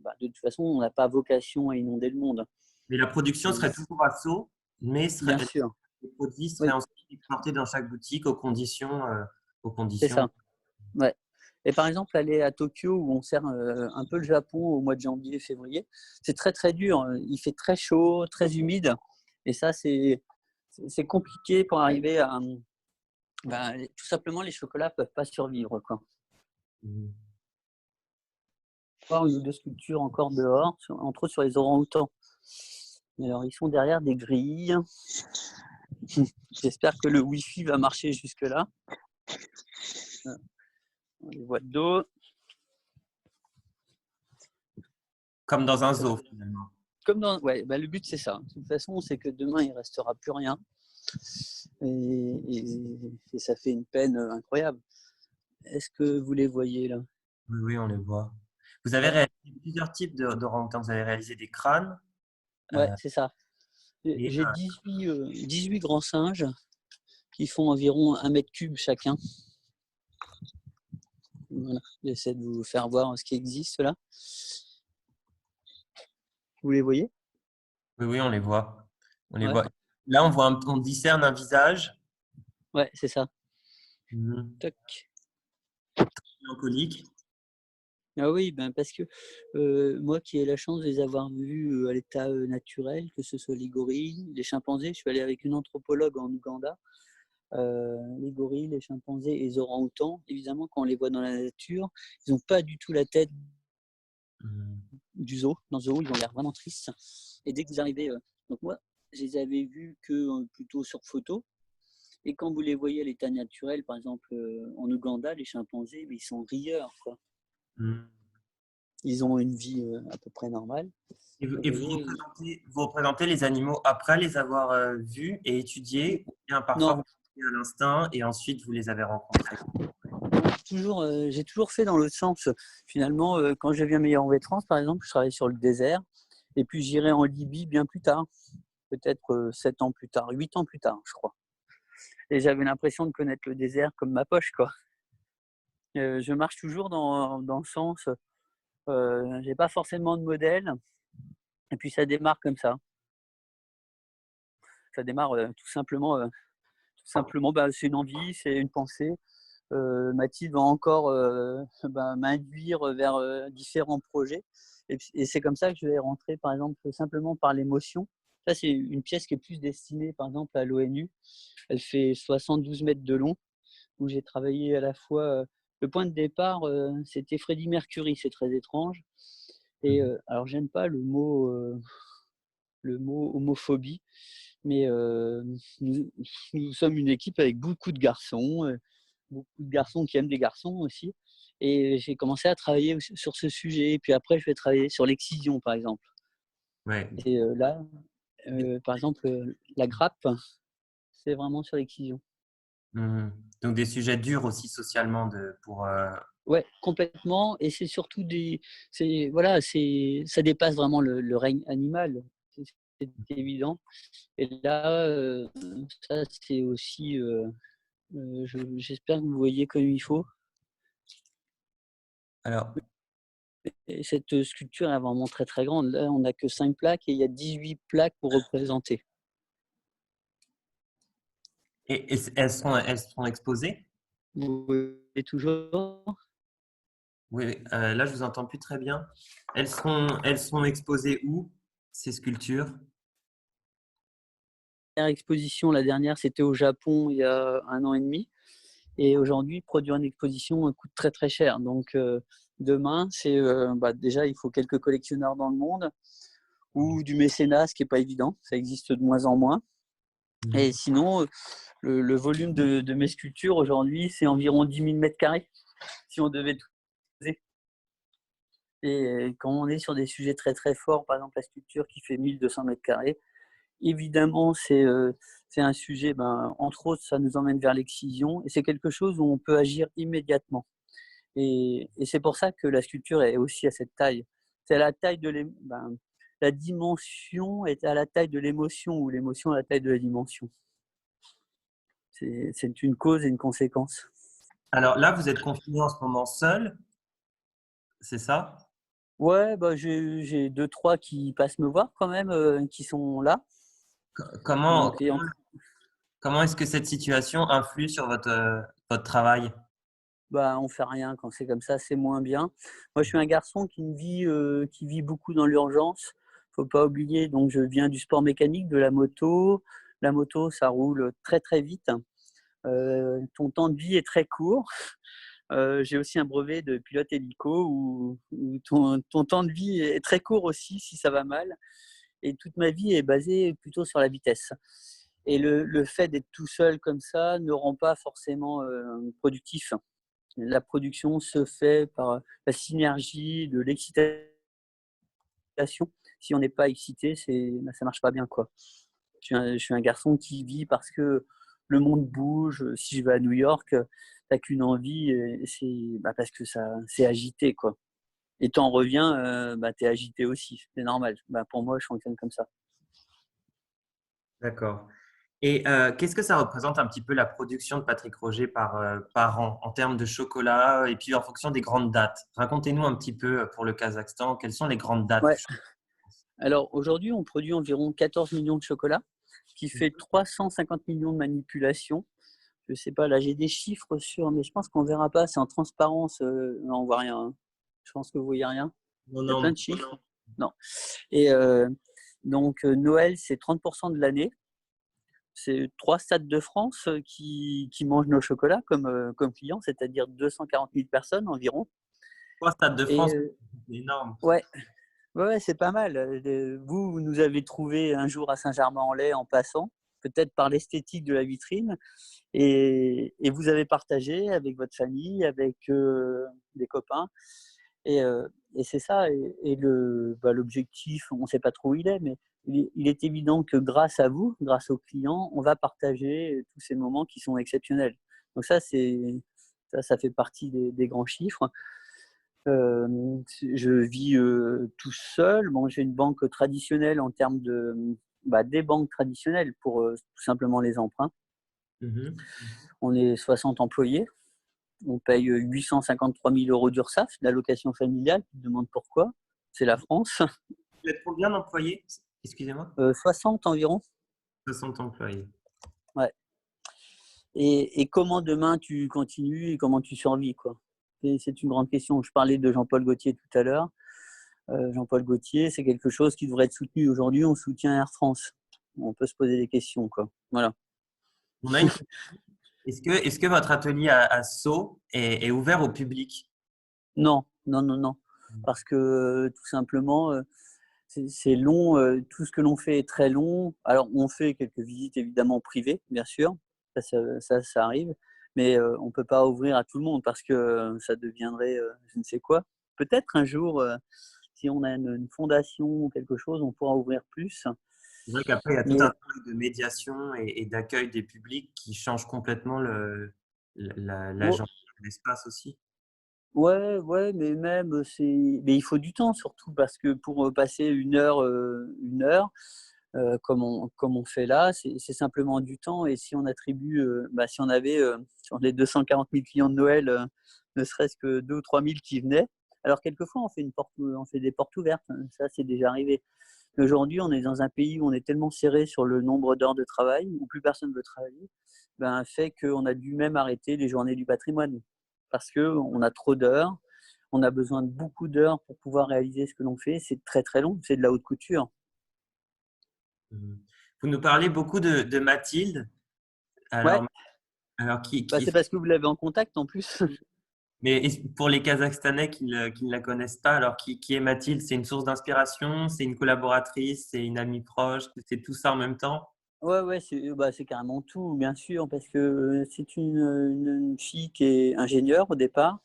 bah, de toute façon, on n'a pas vocation à inonder le monde. Mais la production Et serait toujours à Sceaux, mais bien sûr, les produits seraient oui, ensuite exportés dans chaque boutique aux c'est conditions. ça, ouais et par exemple, aller à Tokyo où on sert, un peu le Japon au mois de janvier, février, c'est très, très dur, il fait très chaud, très humide et ça, c'est compliqué pour arriver à, bah, tout simplement, les chocolats peuvent pas survivre, quoi. Mhm. Voir une ou 2 sculptures encore dehors, entre autres sur les orang-outans. Alors, ils sont derrière des grilles. J'espère que le Wi-Fi va marcher jusque-là. Les boîtes d'eau. Comme dans un zoo, finalement. Comme dans, ouais, bah, le but, c'est ça. De toute façon, c'est que demain, il ne restera plus rien. Et ça fait une peine incroyable. Est-ce que vous les voyez là? Oui, oui, on les voit. Vous avez Ouais, réalisé plusieurs types d'orang-outans. Vous avez réalisé des crânes ouais euh, c'est ça. et J'ai 18 grands singes qui font environ 1 m³ chacun. Voilà. J'essaie de vous faire voir ce qui existe là. Vous les voyez? oui, oui, on les voit. On les Ouais, voit. Là, on discerne un visage. ouais, c'est ça. Mhm. Toc. mélancolique. Ah oui, ben parce que moi qui ai la chance de les avoir vus à l'état naturel, que ce soit les gorilles, les chimpanzés, je suis allé avec une anthropologue en Ouganda. Les gorilles, les chimpanzés et les orang-outans, évidemment, quand on les voit dans la nature, ils n'ont pas du tout la tête Mhm. du zoo. Dans le zoo, ils ont l'air vraiment tristes. Et dès que vous arrivez, donc moi, je les avais vus que plutôt sur photo. Et quand vous les voyez à l'état naturel, par exemple en Ouganda, les chimpanzés, mais ils sont rieurs, quoi. Mhm. Ils ont une vie à peu près normale. Vous Et vous voyez, vous représentez les animaux après les avoir vus et étudiés, ou bien parfois non, vous faites à l'instinct et ensuite vous les avez rencontrés? toujours, j'ai toujours fait dans l'autre sens. Finalement, quand je deviens meilleur en V-Trans, par exemple, je travaille sur le désert. Et puis j'irai en Libye bien plus tard, peut-être 7 ans plus tard, 8 ans plus tard, je crois. Et j'avais l'impression de connaître le désert comme ma poche, quoi. Je marche toujours dans le sens, j'ai pas forcément de modèle, et puis ça démarre comme ça. Ça démarre tout simplement, bah, c'est une envie, c'est une pensée. Mathilde va encore bah, m'induire vers différents projets. Et c'est comme ça que je vais rentrer, par exemple, simplement par l'émotion. Ça, c'est une pièce qui est plus destinée, par exemple, à l'ONU. Elle fait 72 mètres de long, où j'ai travaillé à la fois. Le point de départ, c'était Freddie Mercury, c'est très étrange. Et alors, j'aime pas le mot homophobie, mais nous sommes une équipe avec beaucoup de garçons qui aiment des garçons aussi. Et j'ai commencé à travailler sur ce sujet. Et puis après, je vais travailler sur l'excision, par exemple. Ouais. Et là, par exemple, la grappe, c'est vraiment sur l'excision. Mhm. Donc des sujets durs aussi socialement pour. Ouais, complètement. Et c'est surtout voilà, ça dépasse vraiment le règne animal. C'est c'est évident. Et là, ça, c'est aussi, j'espère que vous voyez comme il faut. Alors, Et cette sculpture est vraiment très très grande. Là, on n'a que 5 plaques et il y a 18 plaques pour représenter. et elles seront exposées? Vous voyez toujours. Oui, là je vous entends plus très bien. Elles seront exposées où, ces sculptures? La dernière exposition, la dernière, c'était au Japon il y a 1 an et demi. Et aujourd'hui, produire une exposition coûte très très cher. Donc demain, c'est bah, déjà, il faut quelques collectionneurs dans le monde ou du mécénat, ce qui n'est pas évident. Ça existe de moins en moins. Et Mhm. sinon, le volume de mes sculptures aujourd'hui, c'est environ 10 000 mètres carrés si on devait tout poser. Et quand on est sur des sujets très très forts, par exemple la sculpture qui fait 1200 mètres carrés, évidemment c'est un sujet, ben, entre autres, ça nous emmène vers l'excision et c'est quelque chose où on peut agir immédiatement. Et c'est pour ça que la sculpture est aussi à cette taille. C'est à la taille la dimension est à la taille de l'émotion ou l'émotion à la taille de la dimension. C'est une cause et une conséquence. Alors là, vous êtes confiné en ce moment seul, c'est ça? Ouais, bah, j'ai deux, trois qui passent me voir quand même, qui sont là. Comment, Donc, et comment est-ce que cette situation influe sur votre travail? bah, on fait rien quand c'est comme ça, c'est moins bien. Moi, je suis un garçon qui vit beaucoup dans l'urgence. Faut pas oublier, donc je viens du sport mécanique, de la moto. La moto, ça roule très très vite. Ton temps de vie est très court. J'ai aussi un brevet de pilote hélico où ton temps de vie est très court aussi si ça va mal. Et toute ma vie est basée plutôt sur la vitesse. Et le fait d'être tout seul comme ça ne rend pas forcément productif. La production se fait par la synergie de l'excitation. Si on n'est pas excité, bah, ça marche pas bien, quoi. Je suis un garçon qui vit parce que le monde bouge. Si je vais à New York, t'as qu'une envie, c'est bah, parce que ça, c'est agité, quoi. Et t'en reviens, bah, t'es agité aussi. C'est normal. Bah, pour moi, je fonctionne comme ça. D'accord. Et qu'est-ce que ça représente un petit peu la production de Patrick Roger par an en termes de chocolat et puis en fonction des grandes dates? Racontez-nous un petit peu pour le Kazakhstan, quelles sont les grandes dates Ouais. du chocolat? Alors aujourd'hui, on produit environ 14 millions de chocolats, qui fait 350 millions de manipulations. Je sais pas, là j'ai des chiffres sur, mais je pense qu'on verra pas. C'est en transparence. Non, on voit rien, hein. Je pense que vous voyez rien. Non, Il y a non, plein de chiffres. Non. Et donc Noël, c'est 30% de l'année. C'est 3 stades de France qui mangent nos chocolats comme clients, c'est-à-dire 240 000 personnes environ. 3 Stades de Et France, c'est énorme. ouais, ouais, ouais, c'est pas mal. Vous nous avez trouvé un jour à Saint-Germain-en-Laye en passant, peut-être par l'esthétique de la vitrine, et vous avez partagé avec votre famille, avec des copains. Et c'est ça. L'objectif, on ne sait pas trop où il est, mais il est évident que grâce à vous, grâce aux clients, on va partager tous ces moments qui sont exceptionnels. Donc ça fait partie des grands chiffres. Je vis tout seul. Bon, j'ai une banque traditionnelle en termes des banques traditionnelles pour tout simplement les emprunts. Mhm. On est 60 employés. On paye 853 000 euros d'URSSAF, d'allocation familiale. Tu te demandes pourquoi? C'est la France. Vous êtes combien d'employés? Excusez-moi. 60 environ. 60 employés. Ouais. Et comment demain tu continues et comment tu survis, quoi? C'est une grande question. Je parlais de Jean-Paul Gaultier tout à l'heure. Jean-Paul Gaultier, c'est quelque chose qui devrait être soutenu. Aujourd'hui, on soutient Air France. On peut se poser des questions, quoi. Voilà. On a une... Est-ce que votre atelier à Sceaux est ouvert au public? Non, non, non, non. Parce que tout simplement, c'est long. Tout ce que l'on fait est très long. Alors, on fait quelques visites évidemment privées, bien sûr. Ça arrive. Mais on ne peut pas ouvrir à tout le monde parce que ça deviendrait je ne sais quoi. Peut-être un jour, si on a une fondation ou quelque chose, on pourra ouvrir plus. C'est vrai qu'après, il y a tout un Mais travail de médiation et d'accueil des publics qui change complètement ouais, l'agenda de l'espace aussi. ouais, ouais, mais même mais il faut du temps surtout parce que pour passer une heure, comme on fait là, c'est simplement du temps. Et si on attribue, si on avait sur les 240 000 clients de Noël, ne serait-ce que 2 ou 3 000 qui venaient. Alors quelquefois on fait des portes ouvertes, hein, ça c'est déjà arrivé. Mais aujourd'hui, on est dans un pays où on est tellement serré sur le nombre d'heures de travail, où plus personne ne veut travailler, fait qu'on a dû même arrêter les journées du patrimoine. Parce qu'on a trop d'heures, on a besoin de beaucoup d'heures pour pouvoir réaliser ce que l'on fait. C'est très très long, c'est de la haute couture. Mhm. Vous nous parlez beaucoup de Mathilde. Ouais, Alors, alors c'est parce que vous l'avez en contact en plus. mais pour les Kazakhstanais qui ne la connaissent pas, alors qui est Mathilde? C'est une source d'inspiration, c'est une collaboratrice, c'est une amie proche, c'est tout ça en même temps? Ouais, ouais, c'est carrément tout, bien sûr, parce que c'est une fille qui est ingénieure au départ.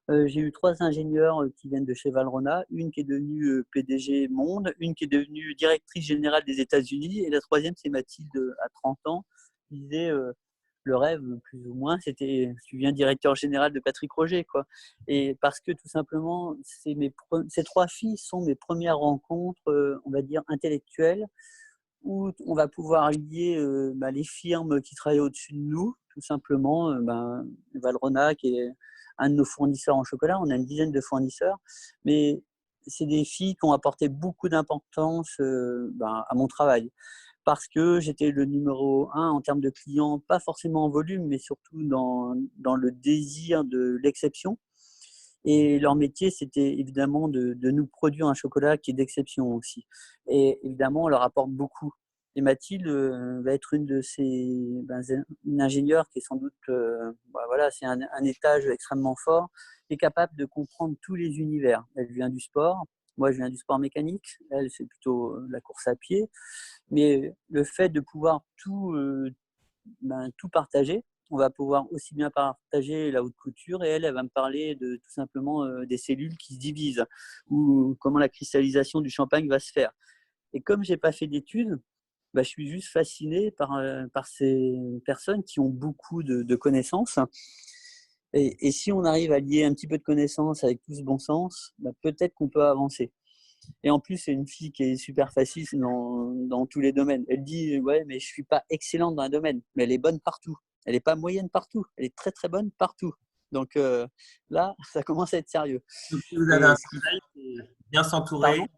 J'ai eu 3 ingénieurs qui viennent de chez Valrhona, une qui est devenue PDG Monde, une qui est devenue directrice générale des États-Unis, et la troisième, c'est Mathilde à 30 ans, qui disait le rêve, plus ou moins, c'était tu deviens directeur général de Patrick Roger, quoi. Et parce que tout simplement, ces 3 filles sont mes premières rencontres, on va dire, intellectuelles, où on va pouvoir lier les firmes qui travaillent au-dessus de nous, tout simplement. Valrhona, qui est un de nos fournisseurs en chocolat, on a une dizaine de fournisseurs, mais c'est des filles qui ont apporté beaucoup d'importance à mon travail. Parce que j'étais le numéro un en termes de clients, pas forcément en volume, mais surtout dans le désir de l'exception. Et leur métier, c'était évidemment de nous produire un chocolat qui est d'exception aussi. Et évidemment, on leur apporte beaucoup. Et Mathilde va être une ingénieure qui est sans doute, voilà, c'est un étage extrêmement fort, qui est capable de comprendre tous les univers. Elle vient du sport, moi je viens du sport mécanique, elle c'est plutôt la course à pied. Mais le fait de pouvoir tout partager, on va pouvoir aussi bien partager la haute couture, et elle va me parler de tout simplement des cellules qui se divisent ou comment la cristallisation du champagne va se faire. Et comme j'ai pas fait d'études, je suis juste fasciné par ces personnes qui ont beaucoup de connaissances. Et si on arrive à lier un petit peu de connaissances avec tout ce bon sens, peut-être qu'on peut avancer. Et en plus, c'est une fille qui est super facile dans tous les domaines. Elle dit ouais, mais je suis pas excellente dans un domaine, mais elle est bonne partout. Elle n'est pas moyenne partout, elle est très très bonne partout. Donc là, ça commence à être sérieux. Donc, si vous avez Et un conseil, c'est bien s'entourer. pardon.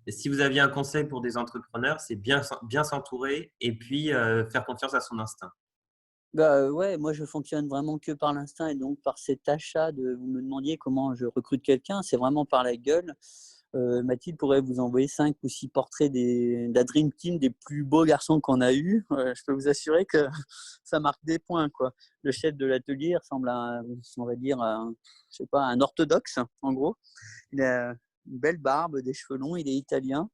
Et si vous aviez un conseil pour des entrepreneurs, c'est bien s'entourer et puis faire confiance à son instinct. Ouais, moi je fonctionne vraiment que par l'instinct et donc par cet achat de vous me demandiez comment je recrute quelqu'un, c'est vraiment par la gueule. Mathilde pourrait vous envoyer 5 ou 6 portraits de la dream team des plus beaux garçons qu'on a eus. Je peux vous assurer que ça marque des points, quoi. Le chef de l'atelier ressemble à on va dire, à un je sais pas, un orthodoxe, en gros. Il a une belle barbe, des cheveux longs, il est italien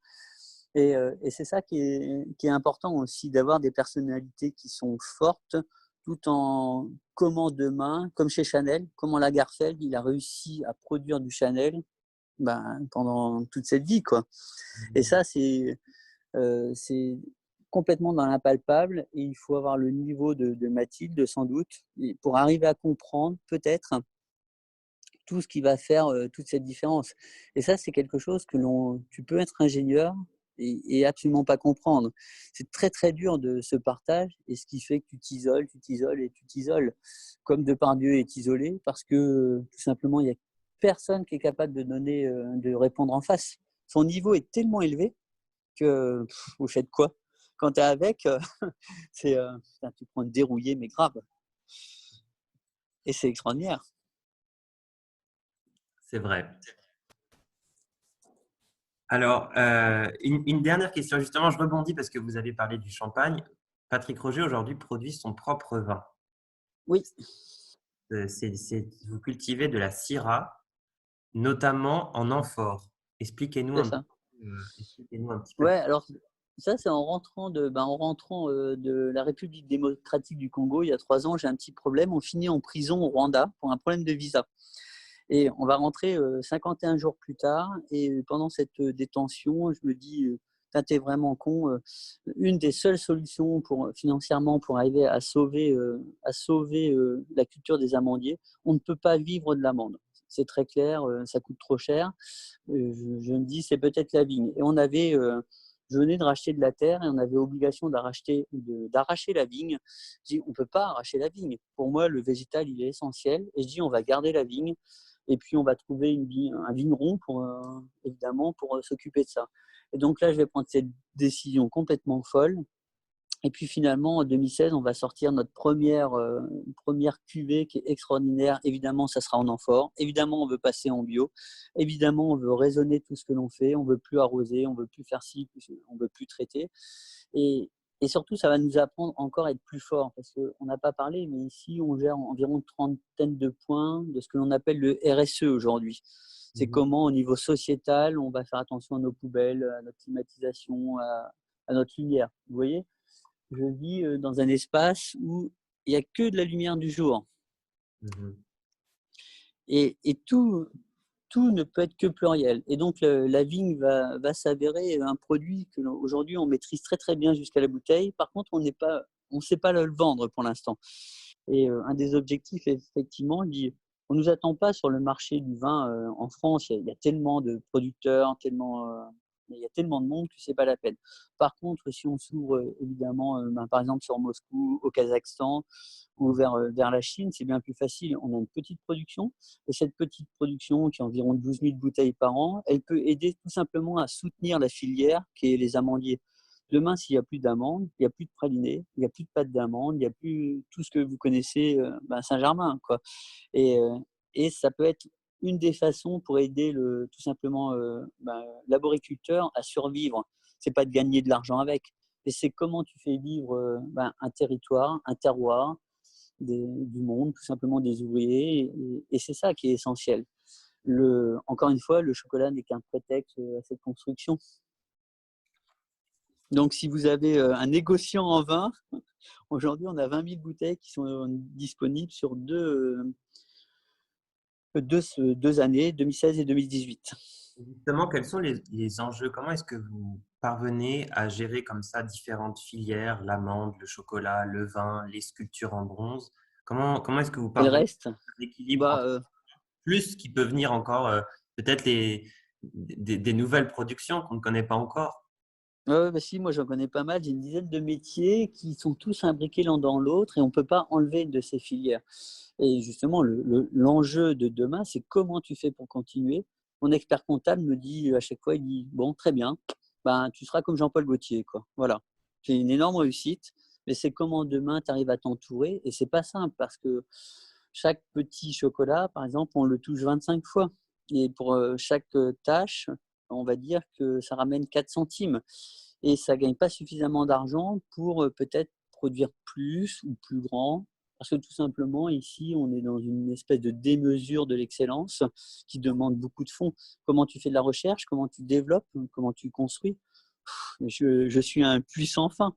et c'est ça qui est important aussi, d'avoir des personnalités qui sont fortes, tout en comment demain, comme chez Chanel, comment Lagerfeld, il a réussi à produire du Chanel, pendant toute cette vie, quoi. Et ça, c'est complètement dans l'impalpable et il faut avoir le niveau de Mathilde, sans doute, et pour arriver à comprendre, peut-être, tout ce qui va faire, toute cette différence. Et ça, c'est quelque chose que tu peux être ingénieur et absolument pas comprendre. C'est très, très dur de ce partage et ce qui fait que tu t'isoles, tu t'isoles et tu t'isoles. Comme Depardieu est isolé parce que, tout simplement, il y a personne qui est capable de donner, de répondre en face. Son niveau est tellement élevé que, vous faites quoi? Quand tu es avec, c'est, putain, tu prends une dérouillée, mais grave et c'est extraordinaire. C'est vrai. Alors, une dernière question. Justement, je rebondis parce que vous avez parlé du champagne. Patrick Roger, aujourd'hui, produit son propre vin. Oui, Vous cultivez de la Syrah, notamment en amphore. c'est ça. Expliquez-nous un petit peu. Ouais, alors ça, c'est en rentrant de la République démocratique du Congo il y a 3 ans, j'ai un petit problème. On finit en prison au Rwanda pour un problème de visa. Et on va rentrer 51 jours plus tard. Et pendant cette détention, je me dis, t'es vraiment con. Une des seules solutions financièrement pour arriver à sauver la culture des amandiers, on ne peut pas vivre de l'amande. C'est très clair, ça coûte trop cher. Je me dis, c'est peut-être la vigne. Et je venais de racheter de la terre et on avait obligation d'arracher la vigne. Je dis, on ne peut pas arracher la vigne. Pour moi, le végétal, il est essentiel. Et je dis, on va garder la vigne et puis on va trouver un vigneron évidemment, pour s'occuper de ça. Et donc là, je vais prendre cette décision complètement folle. Et puis finalement, en 2016, on va sortir notre première cuvée qui est extraordinaire. Évidemment, ça sera en amphore. Évidemment, on veut passer en bio. Évidemment, on veut raisonner tout ce que l'on fait. On ne veut plus arroser, on ne veut plus faire ci, on ne veut plus traiter. Et, et surtout, ça va nous apprendre encore à être plus forts. Parce qu'on n'a pas parlé, mais ici, on gère environ une trentaine de points de ce que l'on appelle le RSE aujourd'hui. C'est Mhm. comment, au niveau sociétal, on va faire attention à nos poubelles, à notre climatisation, à notre lumière. Vous voyez, je vis dans un espace où il n'y a que de la lumière du jour. Mhm. Et tout ne peut être que pluriel. Et donc, la vigne va s'avérer un produit que aujourd'hui on maîtrise très très bien jusqu'à la bouteille. Par contre, on ne sait pas le vendre pour l'instant. Et un des objectifs, effectivement, on ne nous attend pas sur le marché du vin en France. Il y a tellement de producteurs, il y a tellement de monde que ce n'est pas la peine. Par contre, si on s'ouvre évidemment, par exemple sur Moscou, au Kazakhstan ou vers la Chine, c'est bien plus facile. On a une petite production et cette petite production, qui est environ 12 000 bouteilles par an, elle peut aider tout simplement à soutenir la filière qui est les amandiers. Demain, s'il n'y a plus d'amandes, il n'y a plus de pralinés, il n'y a plus de pâte d'amande, il n'y a plus tout ce que vous connaissez, Saint-Germain, quoi. Et, euh, et ça peut être une des façons pour aider tout simplement l'arboriculteur à survivre. C'est pas de gagner de l'argent avec, mais c'est comment tu fais vivre un territoire, un terroir, du monde, tout simplement des ouvriers. Et c'est ça qui est essentiel. Encore une fois, le chocolat n'est qu'un prétexte à cette construction. Donc, si vous avez un négociant en vin, aujourd'hui, on a 20 000 bouteilles qui sont disponibles sur deux années, 2016 et 2018. Justement, quels sont les enjeux? Comment est-ce que vous parvenez à gérer comme ça différentes filières, l'amande, le chocolat, le vin, les sculptures en bronze? Comment est-ce que vous Et le parvenez reste, à l'équilibre bah, entre plus qui peut venir encore, peut-être des nouvelles productions qu'on ne connaît pas encore? ouais, bah si, moi j'en connais pas mal. J'ai une dizaine de métiers qui sont tous imbriqués l'un dans l'autre et on ne peut pas enlever de ces filières. Et justement, l'enjeu de demain, c'est comment tu fais pour continuer. Mon expert comptable me dit à chaque fois, il dit, bon, très bien, tu seras comme Jean-Paul Gaultier, quoi. Voilà. C'est une énorme réussite. Mais c'est comment demain tu arrives à t'entourer. Et c'est pas simple parce que chaque petit chocolat, par exemple, on le touche 25 fois. Et pour chaque tâche, on va dire que ça ramène 4 centimes. Et ça ne gagne pas suffisamment d'argent pour peut-être produire plus ou plus grand. Parce que tout simplement, ici, on est dans une espèce de démesure de l'excellence qui demande beaucoup de fonds. Comment tu fais de la recherche, comment tu développes, comment tu construis. Je suis un puissant fin.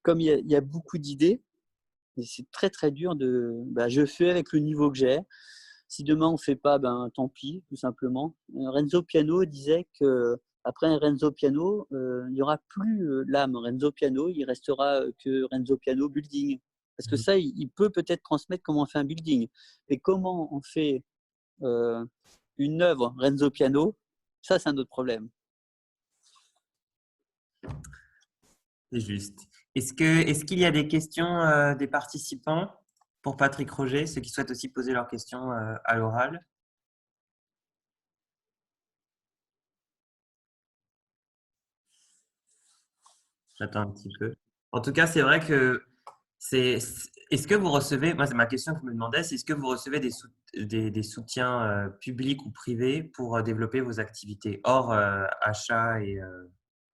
Comme il y a beaucoup d'idées, c'est très très dur je fais avec le niveau que j'ai. Si demain on ne fait pas, tant pis, tout simplement. Renzo Piano disait que après Renzo Piano, il n'y aura plus l'âme Renzo Piano, il restera que Renzo Piano Building. Parce que ça, il peut peut-être transmettre comment on fait un building. Et comment on fait une œuvre Renzo Piano, ça c'est un autre problème. C'est juste. Est-ce qu'il y a des questions des participants pour Patrick Roger, ceux qui souhaitent aussi poser leurs questions à l'oral? J'attends un petit peu. En tout cas, c'est vrai que est-ce que vous recevez, moi c'est ma question que je me demandais, c'est est-ce que vous recevez des soutiens publics ou privés pour développer vos activités hors achat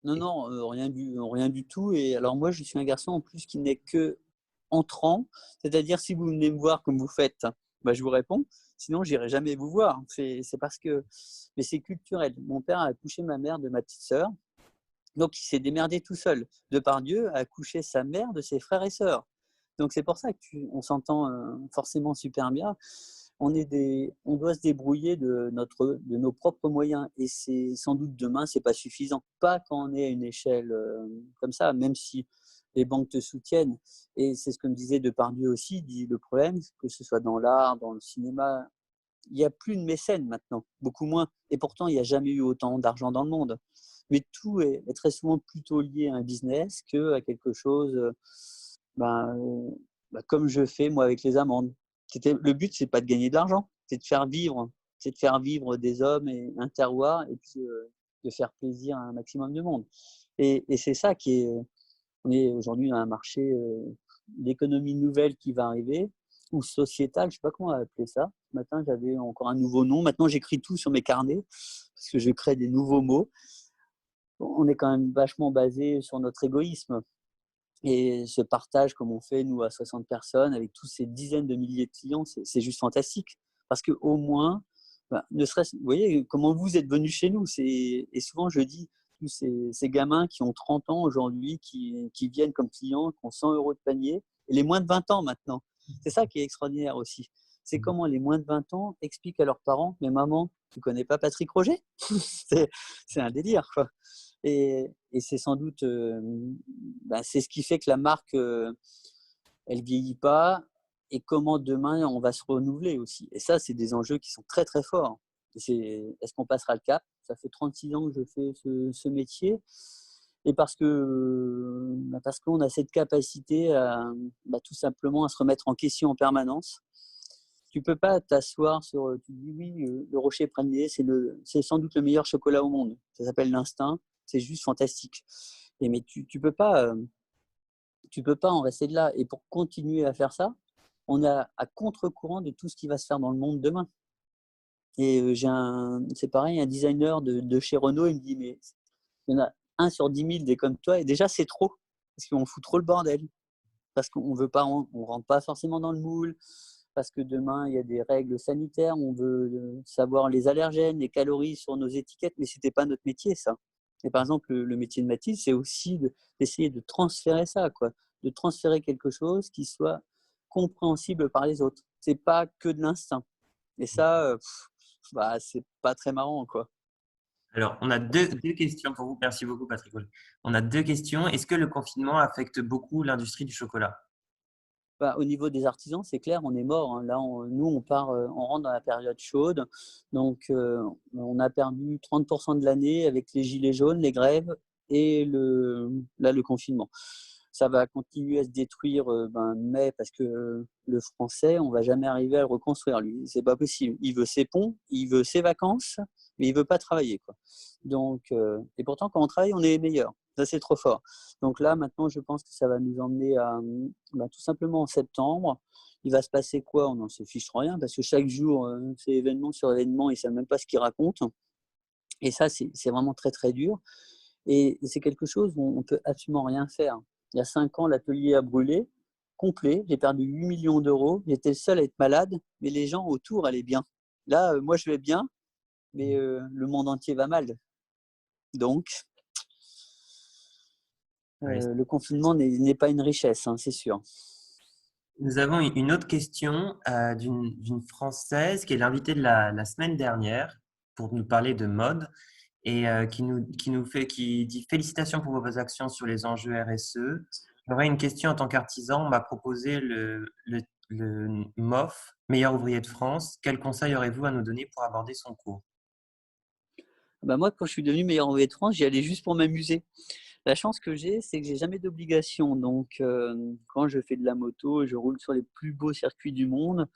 Non, non, rien du tout. Et alors moi, je suis un garçon en plus qui n'est que entrant, c'est-à-dire si vous venez me voir comme vous faites, je vous réponds. Sinon, j'irai jamais vous voir. C'est parce que, mais c'est culturel. Mon père a accouché ma mère de ma petite sœur, donc il s'est démerdé tout seul. Depardieu a accouché sa mère de ses frères et sœurs. Donc c'est pour ça que on s'entend forcément super bien. On doit se débrouiller de nos propres moyens. Et c'est sans doute demain, c'est pas suffisant. Pas quand on est à une échelle comme ça, même si les banques te soutiennent. Et c'est ce que me disait Depardieu aussi. Il dit le problème, que ce soit dans l'art, dans le cinéma, il n'y a plus de mécènes maintenant, beaucoup moins. Et pourtant, il n'y a jamais eu autant d'argent dans le monde. Mais tout est très souvent plutôt lié à un business qu'à quelque chose comme je fais moi avec les amendes. Le but, c'est pas de gagner de l'argent, c'est de faire vivre, des hommes et un terroir et puis de faire plaisir à un maximum de monde. Et c'est ça qui est. On est aujourd'hui dans un marché d'économie nouvelle qui va arriver, ou sociétale, je ne sais pas comment on va appeler ça. Ce matin, j'avais encore un nouveau nom. Maintenant, j'écris tout sur mes carnets parce que je crée des nouveaux mots. On est quand même vachement basé sur notre égoïsme. Et ce partage, comme on fait, nous, à 60 personnes, avec tous ces dizaines de milliers de clients, c'est juste fantastique. Parce qu'au moins, ne serait-ce, vous voyez, comment vous êtes venus chez nous. Et souvent, je dis, tous ces gamins qui ont 30 ans aujourd'hui, qui viennent comme clients, qui ont 100 euros de panier, et les moins de 20 ans maintenant. C'est ça qui est extraordinaire aussi. C'est comment les moins de 20 ans expliquent à leurs parents, mais maman, tu connais pas Patrick Roger? C'est un délire, quoi. Et c'est sans doute, c'est ce qui fait que la marque, elle vieillit pas. Et comment demain on va se renouveler aussi. Et ça, c'est des enjeux qui sont très très forts. Est-ce qu'on passera le cap? Ça fait 36 ans que je fais ce métier. Et parce qu'on a cette capacité à tout simplement à se remettre en question en permanence. Tu peux pas t'asseoir sur. Tu dis oui, le Rocher Pranier, c'est sans doute le meilleur chocolat au monde. Ça s'appelle l'instinct. C'est juste fantastique. Mais tu peux pas en rester de là. Et pour continuer à faire ça, on est à contre-courant de tout ce qui va se faire dans le monde demain. Et c'est pareil, un designer de chez Renault, il me dit, mais il y en a 1 sur 10 000 des comme toi, et déjà c'est trop, parce qu'on fout trop le bordel, parce qu'on veut pas, on rentre pas forcément dans le moule, parce que demain il y a des règles sanitaires, on veut savoir les allergènes, les calories sur nos étiquettes, mais c'était pas notre métier ça. Et par exemple, le métier de Mathilde, c'est aussi d'essayer de transférer ça, quoi, de transférer quelque chose qui soit compréhensible par les autres. C'est pas que de l'instinct. Et ça, c'est pas très marrant, quoi. Alors, on a deux questions pour vous. Merci beaucoup, Patrick. On a deux questions. Est-ce que le confinement affecte beaucoup l'industrie du chocolat? Au niveau des artisans, c'est clair, on est mort, hein. Là, nous, on rentre dans la période chaude. Donc, on a perdu 30% de l'année avec les gilets jaunes, les grèves et le confinement. ça va continuer à se détruire, mais parce que le français, on va jamais arriver à le reconstruire, lui. C'est pas possible. Il veut ses ponts, il veut ses vacances, mais il veut pas travailler, quoi. Donc, et pourtant, quand on travaille, on est les meilleurs. Ça, c'est trop fort. Donc là, maintenant, je pense que ça va nous emmener à, tout simplement en septembre. Il va se passer quoi? On n'en se fiche rien parce que chaque jour, c'est événement sur événement, ils ne savent même pas ce qu'ils racontent. Et ça, c'est vraiment très, très dur. Et c'est quelque chose où on ne peut absolument rien faire. Il y a 5 ans, l'atelier a brûlé, complet. J'ai perdu 8 millions d'euros. J'étais le seul à être malade, mais les gens autour allaient bien. Là, moi, je vais bien, mais le monde entier va mal. Donc, Oui. le confinement n'est pas une richesse, hein, c'est sûr. Nous avons une autre question d'une Française qui est l'invitée de la semaine dernière pour nous parler de mode et qui dit félicitations pour vos actions sur les enjeux RSE. J'aurais une question en tant qu'artisan. On m'a proposé le MOF, meilleur ouvrier de France. Quel conseil aurez-vous à nous donner pour aborder son cours? Moi, quand je suis devenu meilleur ouvrier de France, j'y allais juste pour m'amuser. La chance que j'ai, c'est que j'ai jamais d'obligation. Donc, quand je fais de la moto, je roule sur les plus beaux circuits du monde.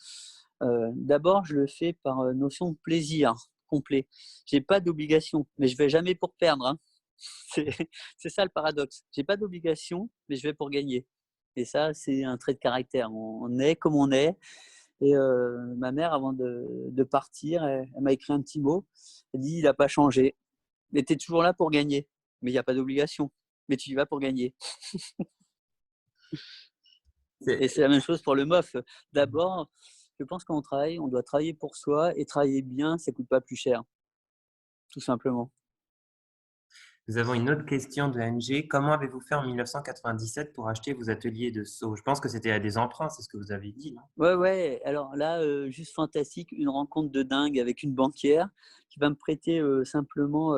D'abord, je le fais par notion de plaisir complet. J'ai pas d'obligation, mais je vais jamais pour perdre, hein. C'est c'est ça le paradoxe. J'ai pas d'obligation, mais je vais pour gagner. Et ça, c'est un trait de caractère. On est comme on est. Et ma mère, avant de partir, elle m'a écrit un petit mot. Elle dit: «Il a pas changé. Mais tu es toujours là pour gagner. Mais il y a pas d'obligation. Mais tu y vas pour gagner». Et C'est- c'est la même chose pour le MOF. D'abord, je pense qu'on travaille, on doit travailler pour soi et travailler bien, ça coûte pas plus cher, tout simplement. Nous avons une autre question de NG. Comment avez-vous fait en 1997 pour acheter vos ateliers de sew? Je pense que c'était à des emprunts, c'est ce que vous avez dit, non? Ouais, ouais, alors là, juste fantastique, une rencontre de dingue avec une banquière qui va me prêter, simplement,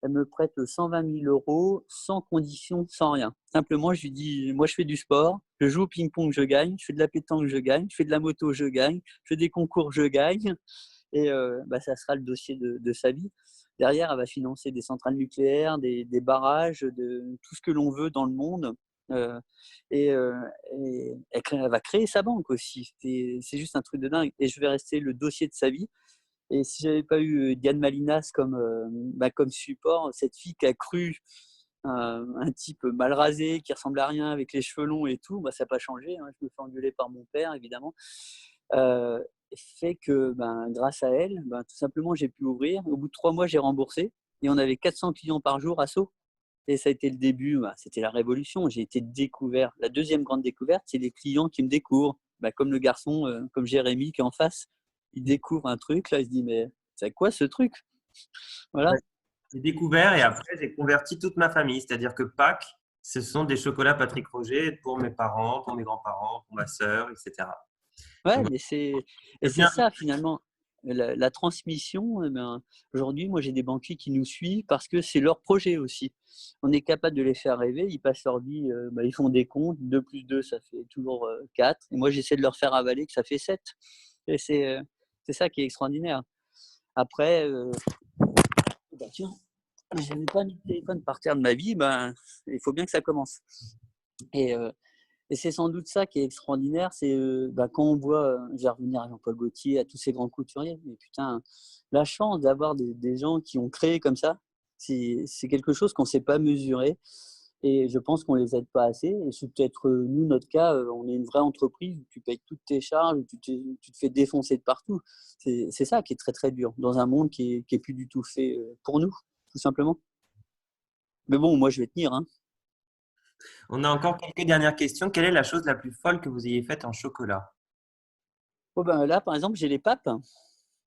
elle me prête 120 000 € sans condition, sans rien. Simplement, je lui dis: «Moi, je fais du sport, je joue au ping-pong, je gagne, je fais de la pétanque, je gagne, je fais de la moto, je gagne, je fais des concours, je gagne». Et ça sera le dossier de sa vie. Derrière, elle va financer des centrales nucléaires, des barrages, de tout ce que l'on veut dans le monde. Heu et heu et elle va créer sa banque aussi. C'est juste un truc de dingue et je vais rester le dossier de sa vie. Et si j'avais pas eu, Diane Malinas comme support, cette fille qui a cru un type mal rasé, qui ressemble à rien, avec les cheveux longs et tout, ça a pas changé, hein. Je me fais engueuler par mon père évidemment. Heu, Fait que, grâce à elle, tout simplement j'ai pu ouvrir. Au bout de 3 mois, j'ai remboursé et on avait 400 clients par jour à Sceaux et ça a été le début, c'était la révolution. J'ai été découvert. La deuxième grande découverte, c'est les clients qui me découvrent. Comme le garçon, comme Jérémy qui est en face, il découvre un truc, là, il se dit: «Mais c'est quoi ce truc?» Voilà. Ouais. J'ai découvert et après, j'ai converti toute ma famille. C'est-à-dire que Pâques, ce sont des chocolats Patrick Roger pour mes parents, pour mes grands-parents, pour ma sœur, etc. Ouais, Donc, mais je c'est viens. ça finalement, la transmission. Aujourd'hui, moi j'ai des banquiers qui nous suivent parce que c'est leur projet aussi. On est capable de les faire rêver, ils passent leur vie, ils font des comptes, 2 plus 2 ça fait toujours, 4 et moi j'essaie de leur faire avaler que ça fait 7 et c'est ça qui est extraordinaire. Après, tiens, j'avais pas mis le téléphone par terre de ma vie, il faut bien que ça commence et heu et c'est sans doute ça qui est extraordinaire, c'est, quand on voit, je vais revenir à Jean-Paul Gaultier, à tous ces grands couturiers, mais putain, la chance d'avoir des gens qui ont créé comme ça, c'est quelque chose qu'on ne sait pas mesurer et je pense qu'on les aide pas assez et c'est peut-être, nous, notre cas, on est une vraie entreprise où tu payes toutes tes charges, où tu te fais défoncer de partout. C'est ça qui est très, très dur dans un monde qui est plus du tout fait, pour nous, tout simplement. Mais bon, moi, je vais tenir, hein. On a encore quelques dernières questions. Quelle est la chose la plus folle que vous ayez faite en chocolat? Oh là, par exemple, j'ai les papes. Vous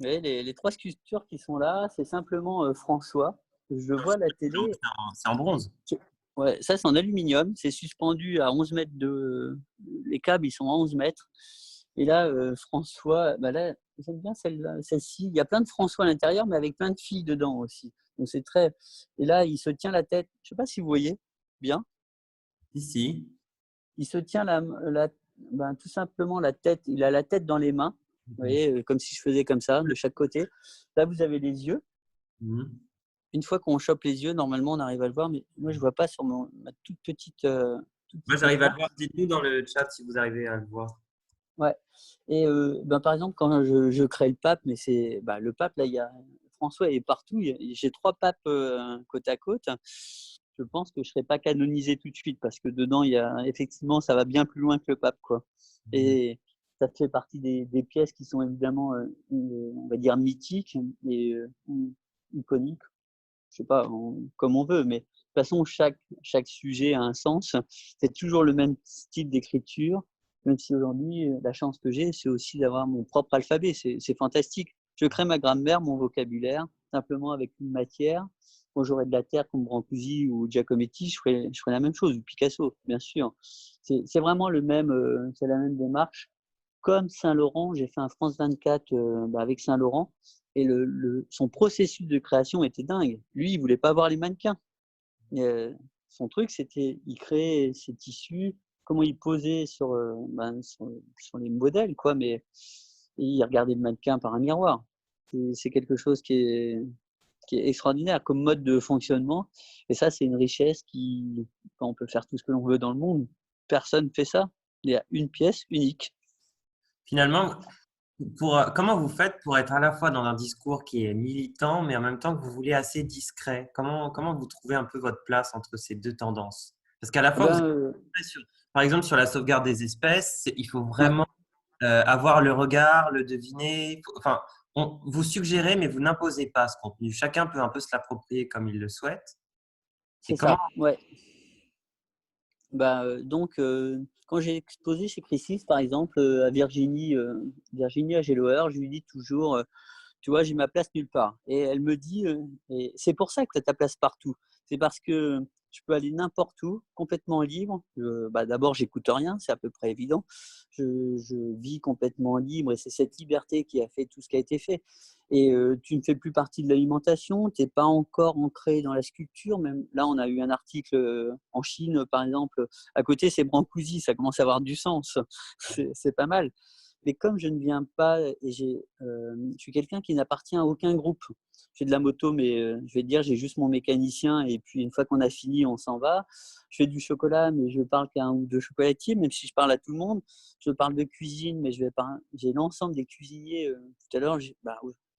voyez, les 3 sculptures qui sont là, c'est simplement, François. Je le vois à la télé. C'est en bronze. C'est Ouais, ça, c'est en aluminium. C'est suspendu à 11 mètres de les câbles, ils sont à 11 mètres. Et là, François, là, j'aime bien celle-ci. Il y a plein de François à l'intérieur, mais avec plein de filles dedans aussi. Donc c'est très et là, il se tient la tête. Je ne sais pas si vous voyez bien. Ici. Il se tient tout simplement la tête. Il a la tête dans les mains. Vous voyez, comme si je faisais comme ça, de chaque côté. Là, vous avez les yeux. Mhm. Une fois qu'on chope les yeux, normalement, on arrive à le voir, mais moi, je ne vois pas sur ma toute petite. tout Moi, type de j'arrive à le marque. voir. Dites-nous dans le chat si vous arrivez à le voir. Ouais. Et par exemple, quand je crée le pape, mais c'est le pape, là, il y a François est partout. J'ai 3 papes côte à côte. Je pense que je ne serais pas canonisé tout de suite parce que dedans, il y a effectivement, ça va bien plus loin que le pape, quoi. Et ça fait partie des pièces qui sont évidemment, on va dire, mythiques et iconiques. Je sais pas, comme on veut, mais de toute façon, chaque sujet a un sens. C'est toujours le même style d'écriture, même si aujourd'hui, la chance que j'ai, c'est aussi d'avoir mon propre alphabet. C'est fantastique. Je crée ma grammaire, mon vocabulaire, simplement avec une matière. Quand j'aurais de la terre comme Brancusi ou Giacometti, je ferais la même chose, ou Picasso, bien sûr. C'est vraiment c'est la même démarche. Comme Saint-Laurent, j'ai fait un France 24 avec Saint-Laurent. Et son processus de création était dingue. Lui, il voulait pas voir les mannequins. Et, son truc, c'était, il créait ses tissus, comment il posait sur les modèles, quoi. Mais il regardait le mannequin par un miroir. C'est quelque chose qui est extraordinaire comme mode de fonctionnement. Et ça, c'est une richesse quand on peut faire tout ce que l'on veut dans le monde, personne ne fait ça. Il y a une pièce unique. Finalement, comment vous faites pour être à la fois dans un discours qui est militant, mais en même temps que vous voulez assez discret? Comment vous trouvez un peu votre place entre ces deux tendances? Parce qu'à la Eh fois, vous ben, êtes par exemple, sur la sauvegarde des espèces, il faut ouais, vraiment avoir le regard, le deviner. Enfin, vous suggérez, mais vous n'imposez pas ce contenu. Chacun peut un peu se l'approprier comme il le souhaite. Et c'est comment ça. Ouais. Donc, quand j'ai exposé chez Christie's, par exemple, à Virginie Agelower, je lui dis toujours, tu vois, j'ai ma place nulle part. Et elle me dit, et c'est pour ça que tu as ta place partout. C'est parce que je peux aller n'importe où, complètement libre. D'abord, j'écoute rien, c'est à peu près évident. Je vis complètement libre et c'est cette liberté qui a fait tout ce qui a été fait. Et tu ne fais plus partie de l'alimentation, tu n'es pas encore ancré dans la sculpture. Même là, on a eu un article en Chine, par exemple. À côté, c'est Brancusi, ça commence à avoir du sens. C'est pas mal. Mais comme je ne viens pas et je suis quelqu'un qui n'appartient à aucun groupe. Je fais de la moto, mais je vais te dire, j'ai juste mon mécanicien et puis une fois qu'on a fini, on s'en va. Je fais du chocolat, mais je parle qu'à un ou deux chocolatiers, même si je parle à tout le monde. Je parle de cuisine, mais j'ai l'ensemble des cuisiniers. Tout à l'heure,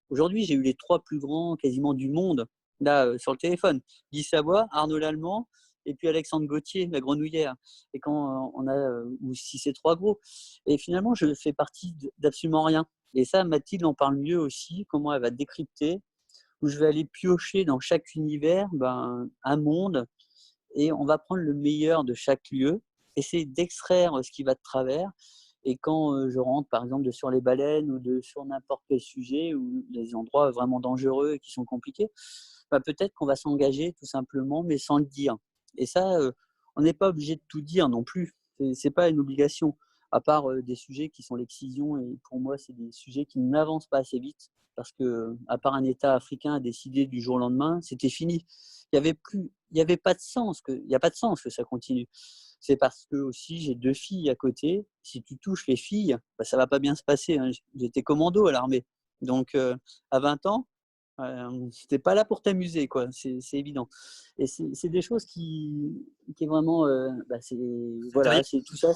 aujourd'hui, j'ai eu les 3 plus grands quasiment du monde là sur le téléphone. Guy Savoie, Arnaud Lallemand et puis Alexandre Gauthier, la grenouillère. Et quand on a, ou si c'est 3 gros. Et finalement, je fais partie d'absolument rien. Et ça, Mathilde en parle mieux aussi, comment elle va décrypter, où je vais aller piocher dans chaque univers un monde, et on va prendre le meilleur de chaque lieu, essayer d'extraire ce qui va de travers. Et quand je rentre, par exemple, sur les baleines ou sur n'importe quel sujet ou des endroits vraiment dangereux et qui sont compliqués, peut-être qu'on va s'engager tout simplement, mais sans le dire. Et ça, on n'est pas obligé de tout dire non plus. C'est pas une obligation, à part des sujets qui sont l'excision. Et pour moi, c'est des sujets qui n'avancent pas assez vite parce que, à part un État africain a décidé du jour au lendemain, c'était fini. Il y avait pas de sens il n'y a pas de sens que ça continue. C'est parce que aussi j'ai 2 filles à côté. Si tu touches les filles, ça va pas bien se passer, hein. J'étais commando à l'armée, donc à 20 ans, t'es pas là pour t'amuser, quoi. C'est évident. Et c'est des choses qui est vraiment, vous souhaiteriez, voilà, c'est tout ça.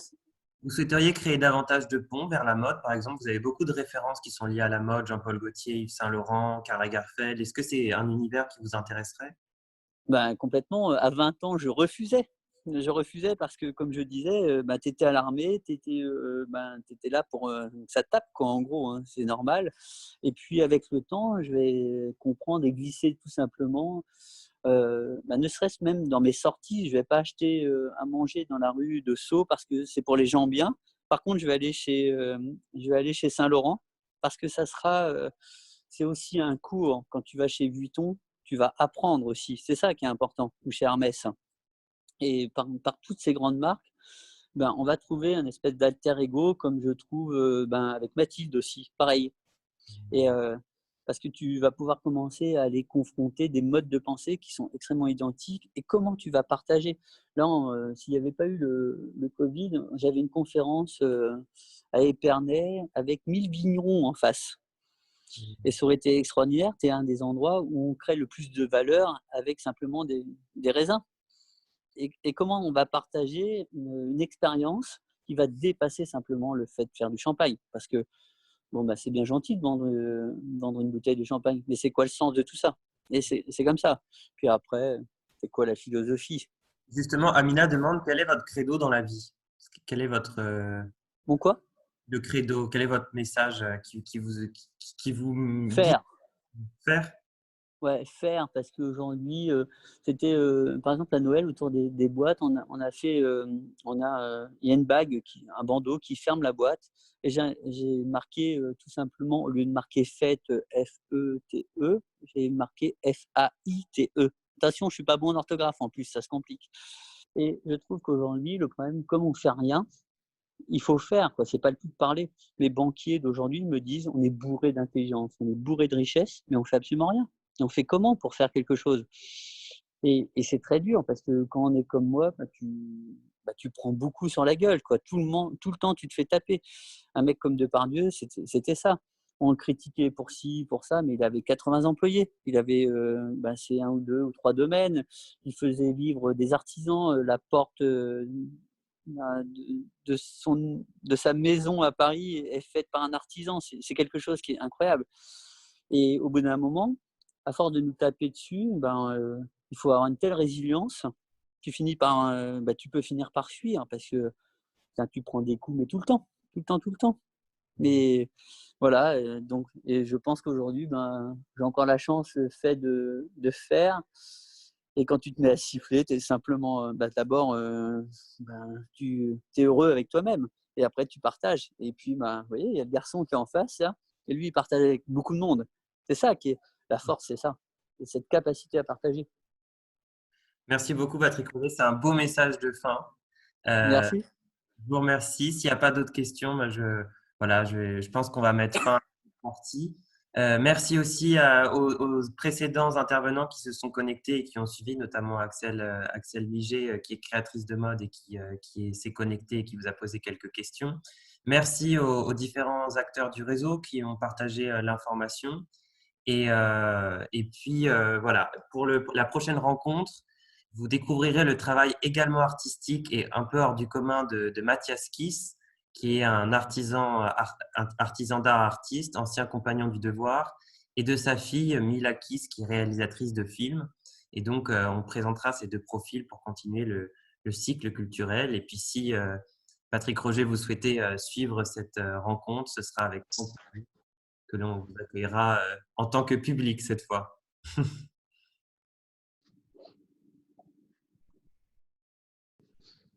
vous souhaiteriez créer davantage de ponts vers la mode, par exemple? Vous avez beaucoup de références qui sont liées à la mode, Jean-Paul Gaultier, Yves Saint Laurent, Karl Lagerfeld. Est-ce que c'est un univers qui vous intéresserait? Complètement, à 20 ans, je refusais. Je refusais parce que comme je disais, tu étais à l'armée, tu étais là pour, que ça tape quoi, en gros, hein, c'est normal. Et puis avec le temps, je vais comprendre et glisser tout simplement, ne serait-ce même dans mes sorties, je vais pas acheter, à manger dans la rue de Sceaux parce que c'est pour les gens bien. Par contre, je vais aller chez Saint-Laurent parce que c'est aussi un cours. Quand tu vas chez Vuitton, tu vas apprendre aussi. C'est ça qui est important, ou chez Hermès. Et par toutes ces grandes marques, on va trouver un espèce d'alter ego, comme je trouve avec Mathilde aussi, pareil. Et parce que tu vas pouvoir commencer à aller confronter des modes de pensée qui sont extrêmement identiques et comment tu vas partager. Là, s'il n'y avait pas eu le Covid, j'avais une conférence à Épernay avec 1000 vignerons en face. Et ça aurait été extraordinaire. Tu es un des endroits où on crée le plus de valeur avec simplement des raisins. et comment on va partager une expérience qui va dépasser simplement le fait de faire du champagne. Parce que bon, bah, c'est bien gentil de vendre une bouteille de champagne, mais c'est quoi le sens de tout ça? Et c'est comme ça. Puis après, c'est quoi la philosophie? Justement, Amina demande quel est votre credo dans la vie? Quel est votre Bon quoi? le credo? Quel est votre message qui vous guide Faire. à faire? Ouais, faire parce qu'aujourd'hui, c'était, par exemple à Noël autour des boîtes, on a fait, il y a une bague un bandeau qui ferme la boîte et j'ai marqué, tout simplement au lieu de marquer fête, F-E-T-E, j'ai marqué F-A-I-T-E. Attention, je suis pas bon en orthographe en plus, ça se complique et je trouve qu'aujourd'hui, le problème, comme on fait rien, il faut faire quoi, c'est pas le tout de parler. Les banquiers d'aujourd'hui me disent: «On est bourré d'intelligence, on est bourré de richesse, mais on fait absolument rien». Et on fait comment pour faire quelque chose? Et c'est très dur parce que quand on est comme moi, tu prends beaucoup sur la gueule quoi. Tout le temps, tu te fais taper. Un mec comme Depardieu, c'était ça. On le critiquait pour ci, pour ça, mais il avait 80 employés. Il avait, ses 1 ou 2 ou 3 domaines. Il faisait vivre des artisans, la porte, de sa maison à Paris est faite par un artisan. C'est quelque chose qui est incroyable et au bout d'un moment, à force de nous taper dessus, il faut avoir une telle résilience, tu peux finir par fuir parce que, tu prends des coups, mais tout le temps, tout le temps, tout le temps. Mais voilà, donc et je pense qu'aujourd'hui, j'ai encore la chance, le fait de faire et quand tu te mets à siffler, tu es simplement, d'abord, tu es heureux avec toi-même et après tu partages et puis, vous voyez, il y a le garçon qui est en face là et lui il partage avec beaucoup de monde. C'est ça qui est la force, c'est ça. C'est cette capacité à partager. Merci beaucoup, Patrick Roger. C'est un beau message de fin. Euh, Merci. je vous remercie. S'il n'y a pas d'autres questions, voilà, je pense qu'on va mettre fin à cette partie. Merci aussi aux précédents intervenants qui se sont connectés et qui ont suivi, notamment Axel Liger, qui est créatrice de mode et qui s'est connectée et qui vous a posé quelques questions. Merci aux différents acteurs du réseau qui ont partagé l'information. Et puis, voilà, pour la prochaine rencontre, vous découvrirez le travail également artistique et un peu hors du commun de Mathias Kiss, qui est un artisan d'art artiste, ancien compagnon du devoir, et de sa fille Mila Kiss, qui est réalisatrice de films. Et donc, on présentera ces deux profils pour continuer le cycle culturel. Et puis, si Patrick Roger, vous souhaitez suivre cette rencontre, ce sera avec grand plaisir que l'on vous accueillera en tant que public cette fois.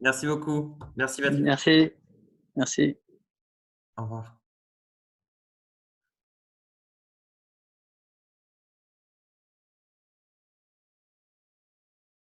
Merci beaucoup. Merci Patrick. Merci, merci. Au revoir.